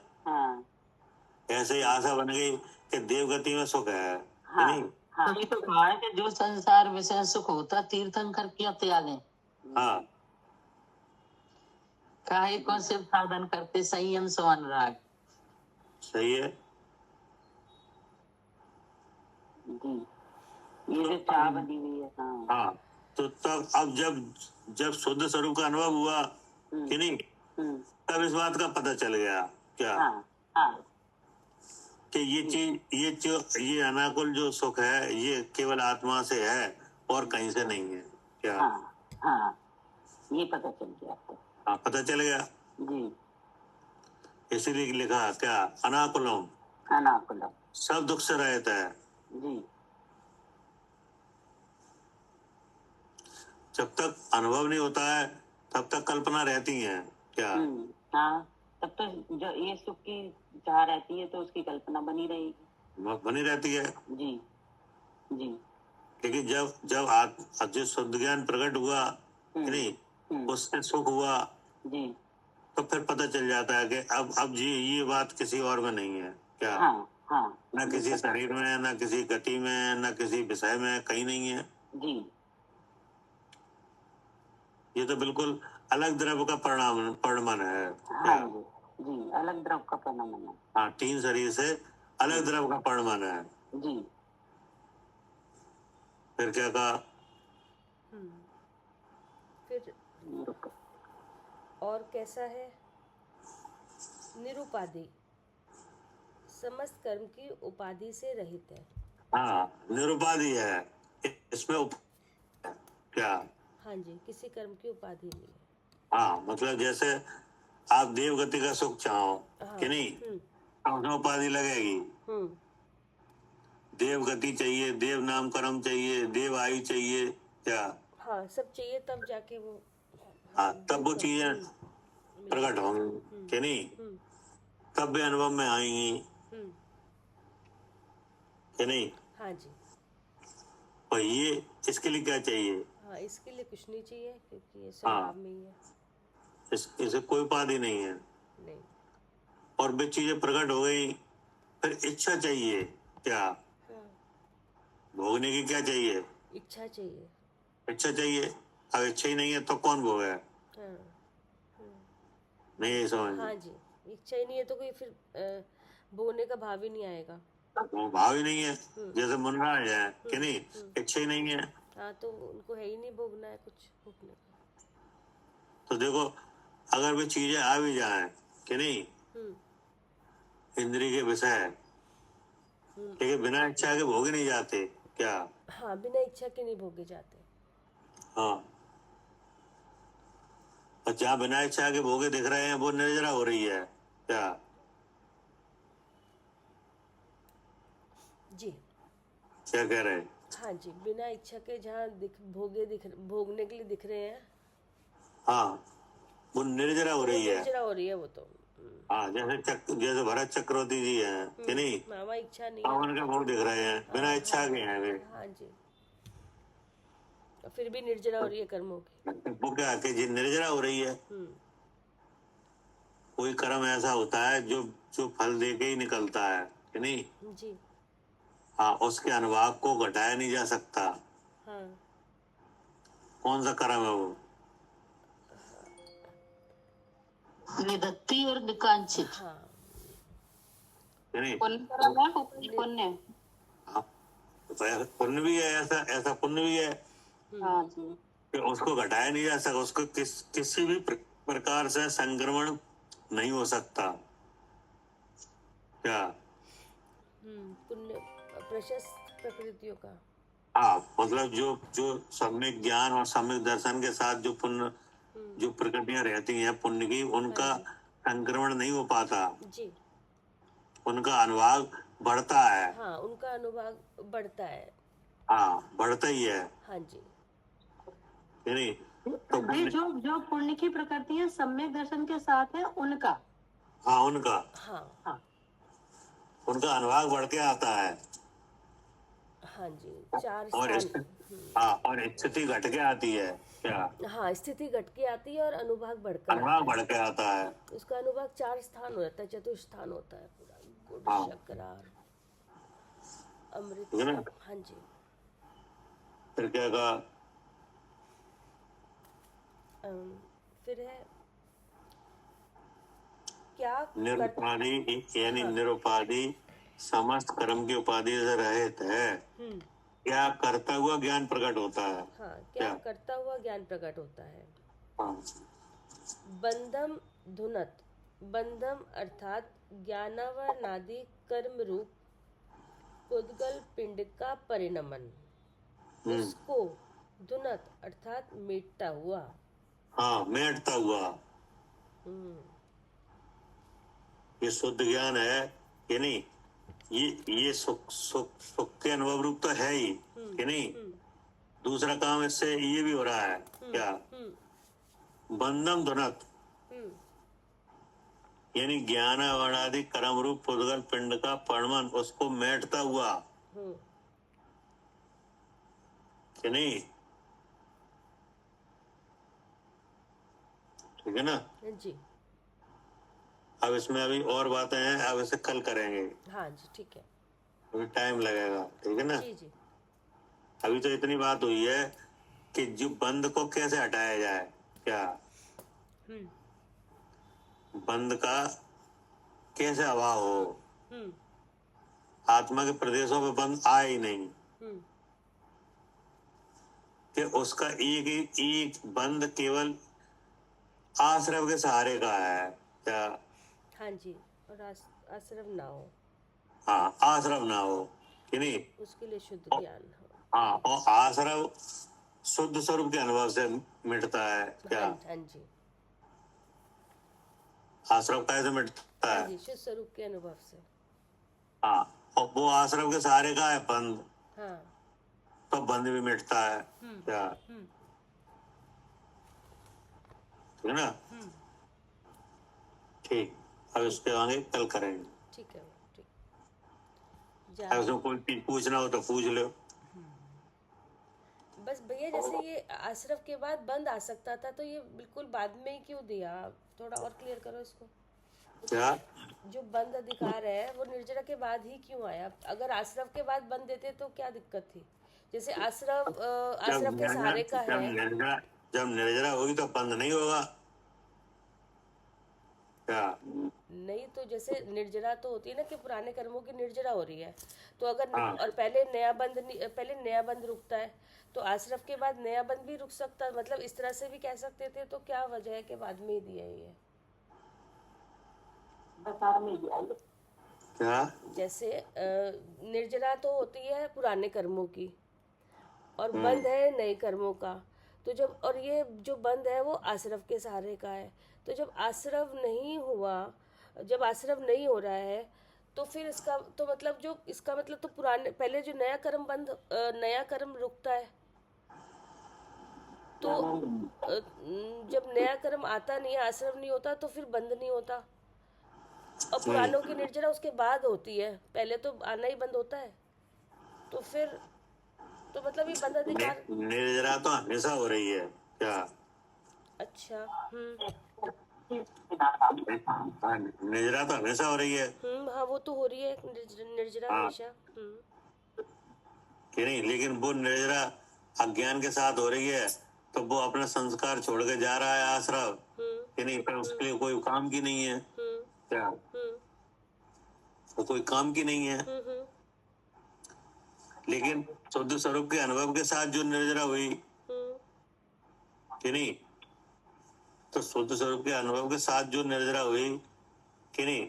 ऐसे ही आशा बन गई कि देवगति में सुख है कि नहीं। तभी तो कहा है कि जो संसार विषय सुख होता तीर्थंकर किया त्यागे। हाँ, काहे को शिव साधन करते संयम सो अनुराग। सही है। जी, ये जो चाह बनी हुई है। हाँ, तो तब अब जब शुद्ध स्वरूप का अनुभव हुआ कि नहीं, तब इस बात का पता चल गया। क्या? कि ये अनाकुल जो सुख है ये केवल आत्मा से है और कहीं से नहीं है। क्या? ये पता चल गया आपको। हाँ, पता चल गया। जी। इसीलिए लिखा क्या? अनाकुलम, सब दुख से रहित है। जी। जब तक अनुभव नहीं होता है तब तक कल्पना रहती है। क्या? तब तो जो ये सुख की चाह रहती है तो उसकी कल्पना बनी रहेगी। बनी रहती है। जी। लेकिन जब शुद्ध ज्ञान प्रकट हुआ कि नहीं, उससे सुख हुआ, जी। तो फिर पता चल जाता है कि अब जी ये बात किसी और में नहीं है क्या, हाँ हाँ ना किसी शरीर में, ना किसी गति में, ना किसी विषय में, कहीं नहीं है। जी ये तो बिल्कुल अलग द्रव्य का परिणाम है हाँ क्या। जी अलग द्रव का परिणाम है। हाँ, तीन शरीर से अलग द्रव्य का परिणाम है। जी फिर क्या कहा, फिर और कैसा है, निरुपाधि, समस्त कर्म की उपाधि से रहित है। हाँ निरुपाधि है, इसमें क्या, हाँ जी, किसी कर्म की उपाधि नहीं है। हाँ मतलब जैसे आप देव गति का सुख चाहो कि नहीं, तो उसमें उपाधि लगेगी। देव गति चाहिए, देव नाम कर्म चाहिए, देव आयु चाहिए क्या। हाँ, सब चाहिए तब जाके वो, हाँ तब वो चीजें प्रकट होंगी कि नहीं, तब भी अनुभव में आएंगी कि नहीं। हाँ जी। और ये इसके लिए क्या चाहिए, हाँ, इसके लिए कुछ नहीं चाहिए क्योंकि ये स्वभाव में ही है। इसे कोई उपाधि नहीं है। नहीं। और वे चीजें प्रकट हो गई, फिर इच्छा चाहिए क्या, भोगने की क्या चाहिए, इच्छा चाहिए। इच्छा चाहिए। अब इच्छा ही नहीं है तो कौन भोगे, हाँ नहीं समझ। हाँ जी, इच्छा ही नहीं है तो कोई फिर बोने का भाव ही नहीं आएगा। वो भाव ही नहीं है, जैसे मुन्ना है कि नहीं, इच्छा ही नहीं है। हाँ, तो उनको है ही नहीं भोगना है कुछ भोगने का। तो देखो अगर वे चीजें आ भी जाए कि नहीं, इंद्रिय के विषय, लेकिन बिना इच्छा के भोगे नहीं जाते क्या। हाँ, बिना इच्छा के नहीं भोगे जाते। हाँ, और जहाँ बिना इच्छा के भोगे दिख रहे हैं वो निर्जरा हो रही है क्या। जी क्या कह रहे हैं, हाँ जी, बिना इच्छा के जहाँ भोगने के लिए दिख रहे हैं, हाँ वो निर्जरा हो रही है। निर्जरा हो रही है वो तो। हाँ जैसे भरत चक्रवर्ती जी हैं कि नहीं, मामा इच्छा नहीं भगवान के भोग दिख रहे हैं, बिना इच्छा के हैं वे। हाँ जी, और फिर भी निर्जरा हो रही है कर्मों की। वो क्या कि जी निर्जरा हो रही है। कोई कर्म ऐसा होता है जो जो फल दे के ही निकलता है कि नहीं। जी हाँ, उसके अनुभाव को घटाया नहीं जा सकता। हाँ। कौन सा कर्म है वो, निदत्ती और निकांक्षित। हाँ, कि नहीं। पुण्य कर्म है, पुण्य। हाँ, तो पुण्य भी है, ऐसा पुण्य भी है हाँ जी। कि उसको घटाया नहीं जा सकता, उसको किसी भी प्रकार से संक्रमण नहीं हो सकता क्या। पुण्य प्रशस्त प्रकृतियों का। हाँ मतलब जो जो सम्यक ज्ञान और सम्यक दर्शन के साथ जो पुण्य, जो प्रकृतियां रहती हैं पुण्य की, उनका संक्रमण नहीं हो पाता जी, उनका अनुभाग बढ़ता है। हाँ, उनका अनुभाग बढ़ता है। हाँ बढ़ता ही है। हाँ जी, कि नहीं। तो जो जो पुण्य की प्रकृतियां सम्यक दर्शन के साथ है उनका, हाँ उनका, हाँ उनका अनुभाग बढ़ के आता है। हाँ जी, चार और स्थान। हाँ और स्थिति घट के आती है क्या। हाँ, स्थिति घट के आती है और अनुभाग बढ़कर अनुभाग बढ़ के आता है। उसका अनुभाग 4 स्थान हो जाता है, चतुर्स्थान होता है पूरा, गुड़ हाँ। शक्कर अमृत। ठीक है ना? हाँ जी, फिर क्या कहा, फिर है क्या निरुपाधि यानी निरुपाधि समस्त कर्म की उपाधि से रहित है। क्या करता हुआ ज्ञान प्रकट होता है। हाँ, क्या करता हुआ ज्ञान प्रकट होता है। हाँ। बंधम धुनत, बंधम अर्थात ज्ञानावरणादि कर्म रूप उद्गल पिंड का परिणमन, उसको धुनत अर्थात मिटता हुआ। हाँ मेटता हुआ, ये शुद्ध ज्ञान है कि नहीं। ये सुख सुख सुख के अनुभव रूप तो है ही कि नहीं। दूसरा काम इससे ये भी हो रहा है क्या, बंधम धुनत यानी ज्ञान वर्णादि कर्म रूप पुद्गल पिंड का परिणमन, उसको मेटता हुआ कि नहीं। ठीक है ना। जी, अब इसमें अभी और बातें हैं, अब इसे कल करेंगे, हाँ जी ठीक है। अभी टाइम लगेगा, ठीक है ना। जी जी। अभी तो इतनी बात हुई है कि जो बंद को कैसे हटाया जाए, क्या बंद का कैसे अभाव हो, हम्म आत्मा के प्रदेशों में बंद आए ही नहीं, हम्म कि उसका एक बंद केवल आश्रव के सहारे का है, क्या। हाँ जी, और आश्रव ना हो, हाँ, आश्रव ना हो कि नहीं। उसके लिए शुद्ध ज्ञान हो। हाँ, और आश्रव शुद्ध स्वरूप के अनुभव से मिटता है, क्या। हाँ जी। आश्रव कैसे मिटता हाँ है। जी, शुद्ध स्वरूप के अनुभव से। हाँ, और वो आश्रव के सहारे का है बंद, हाँ। तो बंद भी मिटता है, क्या। ठीक है ना। ठीक, अब इसके आगे कल करेंगे। ठीक है, ठीक। अगर उसमें कोई चीज पूछना हो तो पूछ लो। बस भैया, जैसे ये आश्रव के बाद बंद आ सकता था, तो ये बिल्कुल बाद में ही क्यों दिया? आप थोड़ा और क्लियर करो इसको। क्या जो बंद अधिकार है वो निर्जरा के बाद ही क्यों आया? अगर आश्रव के बाद बंद देते तो क्या दिक्कत थी? जैसे आश्रव के सहारे का है। जब निर्जरा होगी तो बंद नहीं होगा, क्या। नहीं, तो जैसे निर्जरा तो होती है ना कि पुराने कर्मों की निर्जरा हो रही है, तो अगर हाँ। और पहले नया बंद रुकता है, तो आश्रव के बाद नया बंद भी रुक सकता है, मतलब इस तरह से भी कह सकते थे। तो क्या वजह है कि बाद में ही दिया ये? क्या जैसे निर्जरा तो होती है पुराने कर्मों की, और बंद है नए कर्मों का। तो और ये जो बंद है वो आश्रव के सहारे का है। तो जब आश्रव नहीं हो रहा है, तो फिर इसका तो मतलब तो पुराने पहले जो नया कर्म रुकता है, तो जब नया कर्म आता नहीं है, आश्रव नहीं होता, तो फिर बंद नहीं होता। और पुरानों की निर्जरा उसके बाद होती है, पहले तो आना ही बंद होता है। तो फिर तो मतलब ये बंद अधिकार। निर्जरा तो हमेशा हो रही है, क्या। अच्छा। निर्जरा तो हमेशा हो रही है, हाँ, वो तो हो रही है निर्जरा हाँ। हमेशा। कि नहीं, लेकिन वो निर्जरा अज्ञान के साथ हो रही है, तो वो अपना संस्कार छोड़ के जा रहा है आश्रव, कि नहीं, पर उसके लिए कोई काम की नहीं है, क्या। वो कोई काम की नहीं है। लेकिन शुद्ध स्वरूप के अनुभव के साथ जो निर्जरा हुई, कि नहीं, तो शुद्ध स्वरूप के अनुभव के साथ जो निर्जरा हुई, कि नहीं,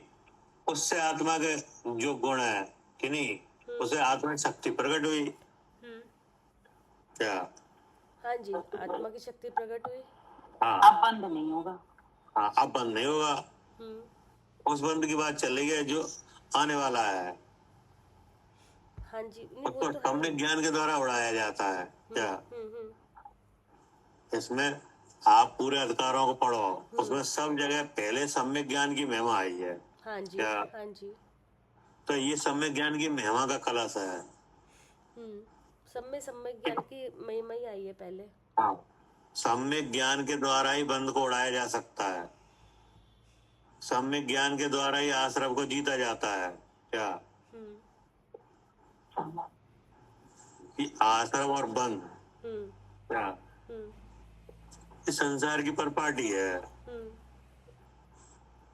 उससे आत्मा के जो गुण है, कि नहीं, उससे आत्मा की शक्ति प्रकट हुई, क्या। हाँ जी, आत्मा की शक्ति प्रकट हुई। हाँ, अब बंद नहीं होगा। हाँ, अब बंद नहीं होगा। उस बंद की बात चल रही है जो आने वाला है। हाँ जी, नहीं, उसको वो तो है। सम्यक ज्ञान के द्वारा उड़ाया जाता है, क्या। इसमें आप पूरे अधिकारों को पढ़ो, उसमें सब जगह पहले सम्यक ज्ञान की महिमा आई है। हाँ जी, क्या? हाँ जी। तो ये सम्यक ज्ञान की महिमा का कलश है। सम्यक ज्ञान की महिमा ही आई है पहले। हाँ, सम्यक ज्ञान के द्वारा ही बंद को उड़ाया जा सकता है, सम्यक ज्ञान के द्वारा ही आश्रव को जीता जाता है, क्या। कि आश्रव और बंद, क्या, इस संसार की परपाटी है।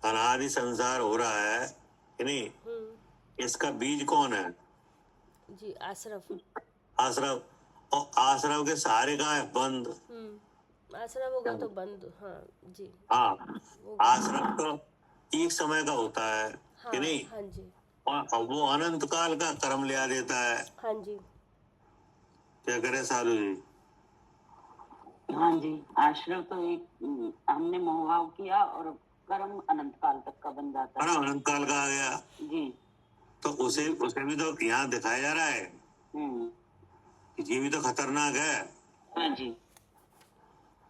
अनादि संसार हो रहा है, कि नहीं, इसका बीज कौन है? जी, आश्रव। आश्रव, और आश्रव के सहारे का है बंद। आश्रव होगा तो बंद। हाँ जी। हाँ, आश्रव तो एक समय का होता है, हाँ, कि नहीं, हाँ जी, और वो अनंत काल का कर्म लिया देता है। हाँ जी। क्या करे साधु जी? हाँ जी, आश्रव तो एक हमने मोहभाव किया और कर्म अनंत काल तक का बन जाता है। अनंत काल का आ गया, जी। तो उसे भी तो यहाँ दिखाया जा रहा है कि ये भी तो खतरनाक है। हाँ जी।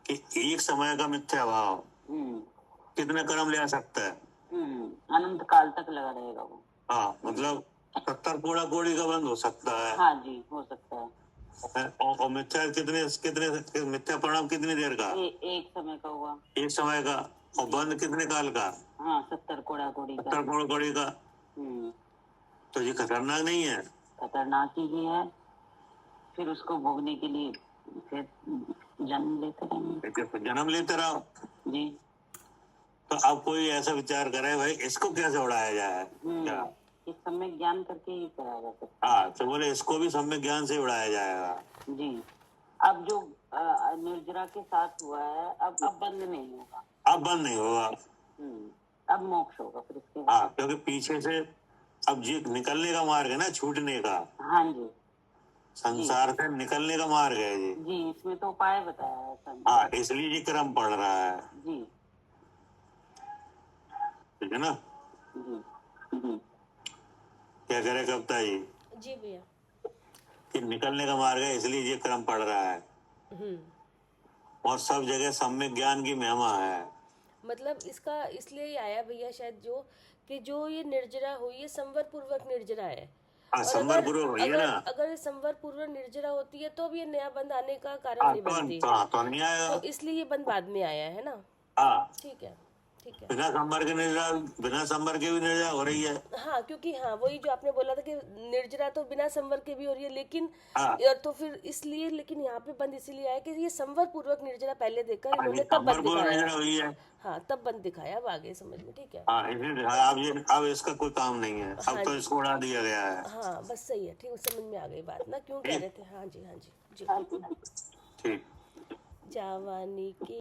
कि एक समय का मिथ्या भाव कितने कर्म ले आ सकता है। अनंत काल तक लगा रहेगा वो। हाँ, मतलब 70 कोड़ा कोड़ी का बंद हो सकता है। हाँ जी, हो सकता है। और मिथ्या कितने मिथ्या परिणाम कितनी देर का? एक समय का हुआ। एक समय का। और बंद कितने काल का? हाँ 70 कोड़ा कोड़ी का। 70 कोड़ा कोड़ी का, तो ये खतरनाक नहीं है? खतरनाक ही है। फिर उसको भोगने के लिए फिर जन्म लेते रहेंगे। जन्म लेते रहो जी। तो अब कोई ऐसा विचार करे भाई इसको कैसे उड़ाया जाए, क्या इस समय ज्ञान करके ही कराया जा सकता हाँ, तो बोले इसको भी सम्यक ज्ञान से उड़ाया जाएगा। है। जी। अब जो निर्जरा के साथ हुआ है, अब बंद नहीं होगा। अब बंद नहीं होगा। अब मोक्ष होगा फिर इसके बाद। हाँ, क्योंकि पीछे से अब जी निकलने का मार्ग है ना, छूटने का। हाँ जी। संसार से निकलने का मार्ग है जी। जी, इसमें तो उपाय बताया है सर। हाँ, इसलिए ये क्रम पड़ रहा है। जी। ठीक है ना? जी। जी। क्या करे कविता जी? जी भैया। कि निकलने का मार्ग है, इसलिए ये क्रम पड़ रहा है। और सब जगह सम्यक ज्ञान की महिमा है। मतलब इसका इसलिए ही आया भैया शायद जो ये निर्जरा हुई ये संवर पूर्वक निर्जरा है। हाँ, संवर पूर्वक हुई है ना। अगर संवर पूर्वक निर्जरा होती है तो अब ये नया बंद आने का कारण नहीं बनती। तो नहीं आएगा। तो इसलिए ये बंद बाद में आया है ना। हाँ, ठीक है, ठीक है। बिना संवर के निर्जरा, बिना संवर के भी निर्जरा हो रही है। हाँ, क्योंकि हाँ वही जो आपने बोला था कि निर्जरा तो बिना संवर के भी हो रही है, लेकिन हाँ। तो फिर इसलिए, लेकिन यहाँ पे बंद इसीलिए आया कि ये संवर पूर्वक निर्जरा पहले देखकर इन्होंने तब संवर बंद पूर्वक दिखाया। निर्जरा हुई है। हाँ, तब बंद दिखाया, अब आगे समझ में। ठीक है। हाँ, इसलिए अब इसका कोई काम नहीं है। अब तो इसको उड़ा दिया गया है। हाँ, बस सही है, ठीक, समझ में आ गई बात ना, क्यों कह रहे थे। हाँ जी, हाँ जी, जी। ठीक। जवानी की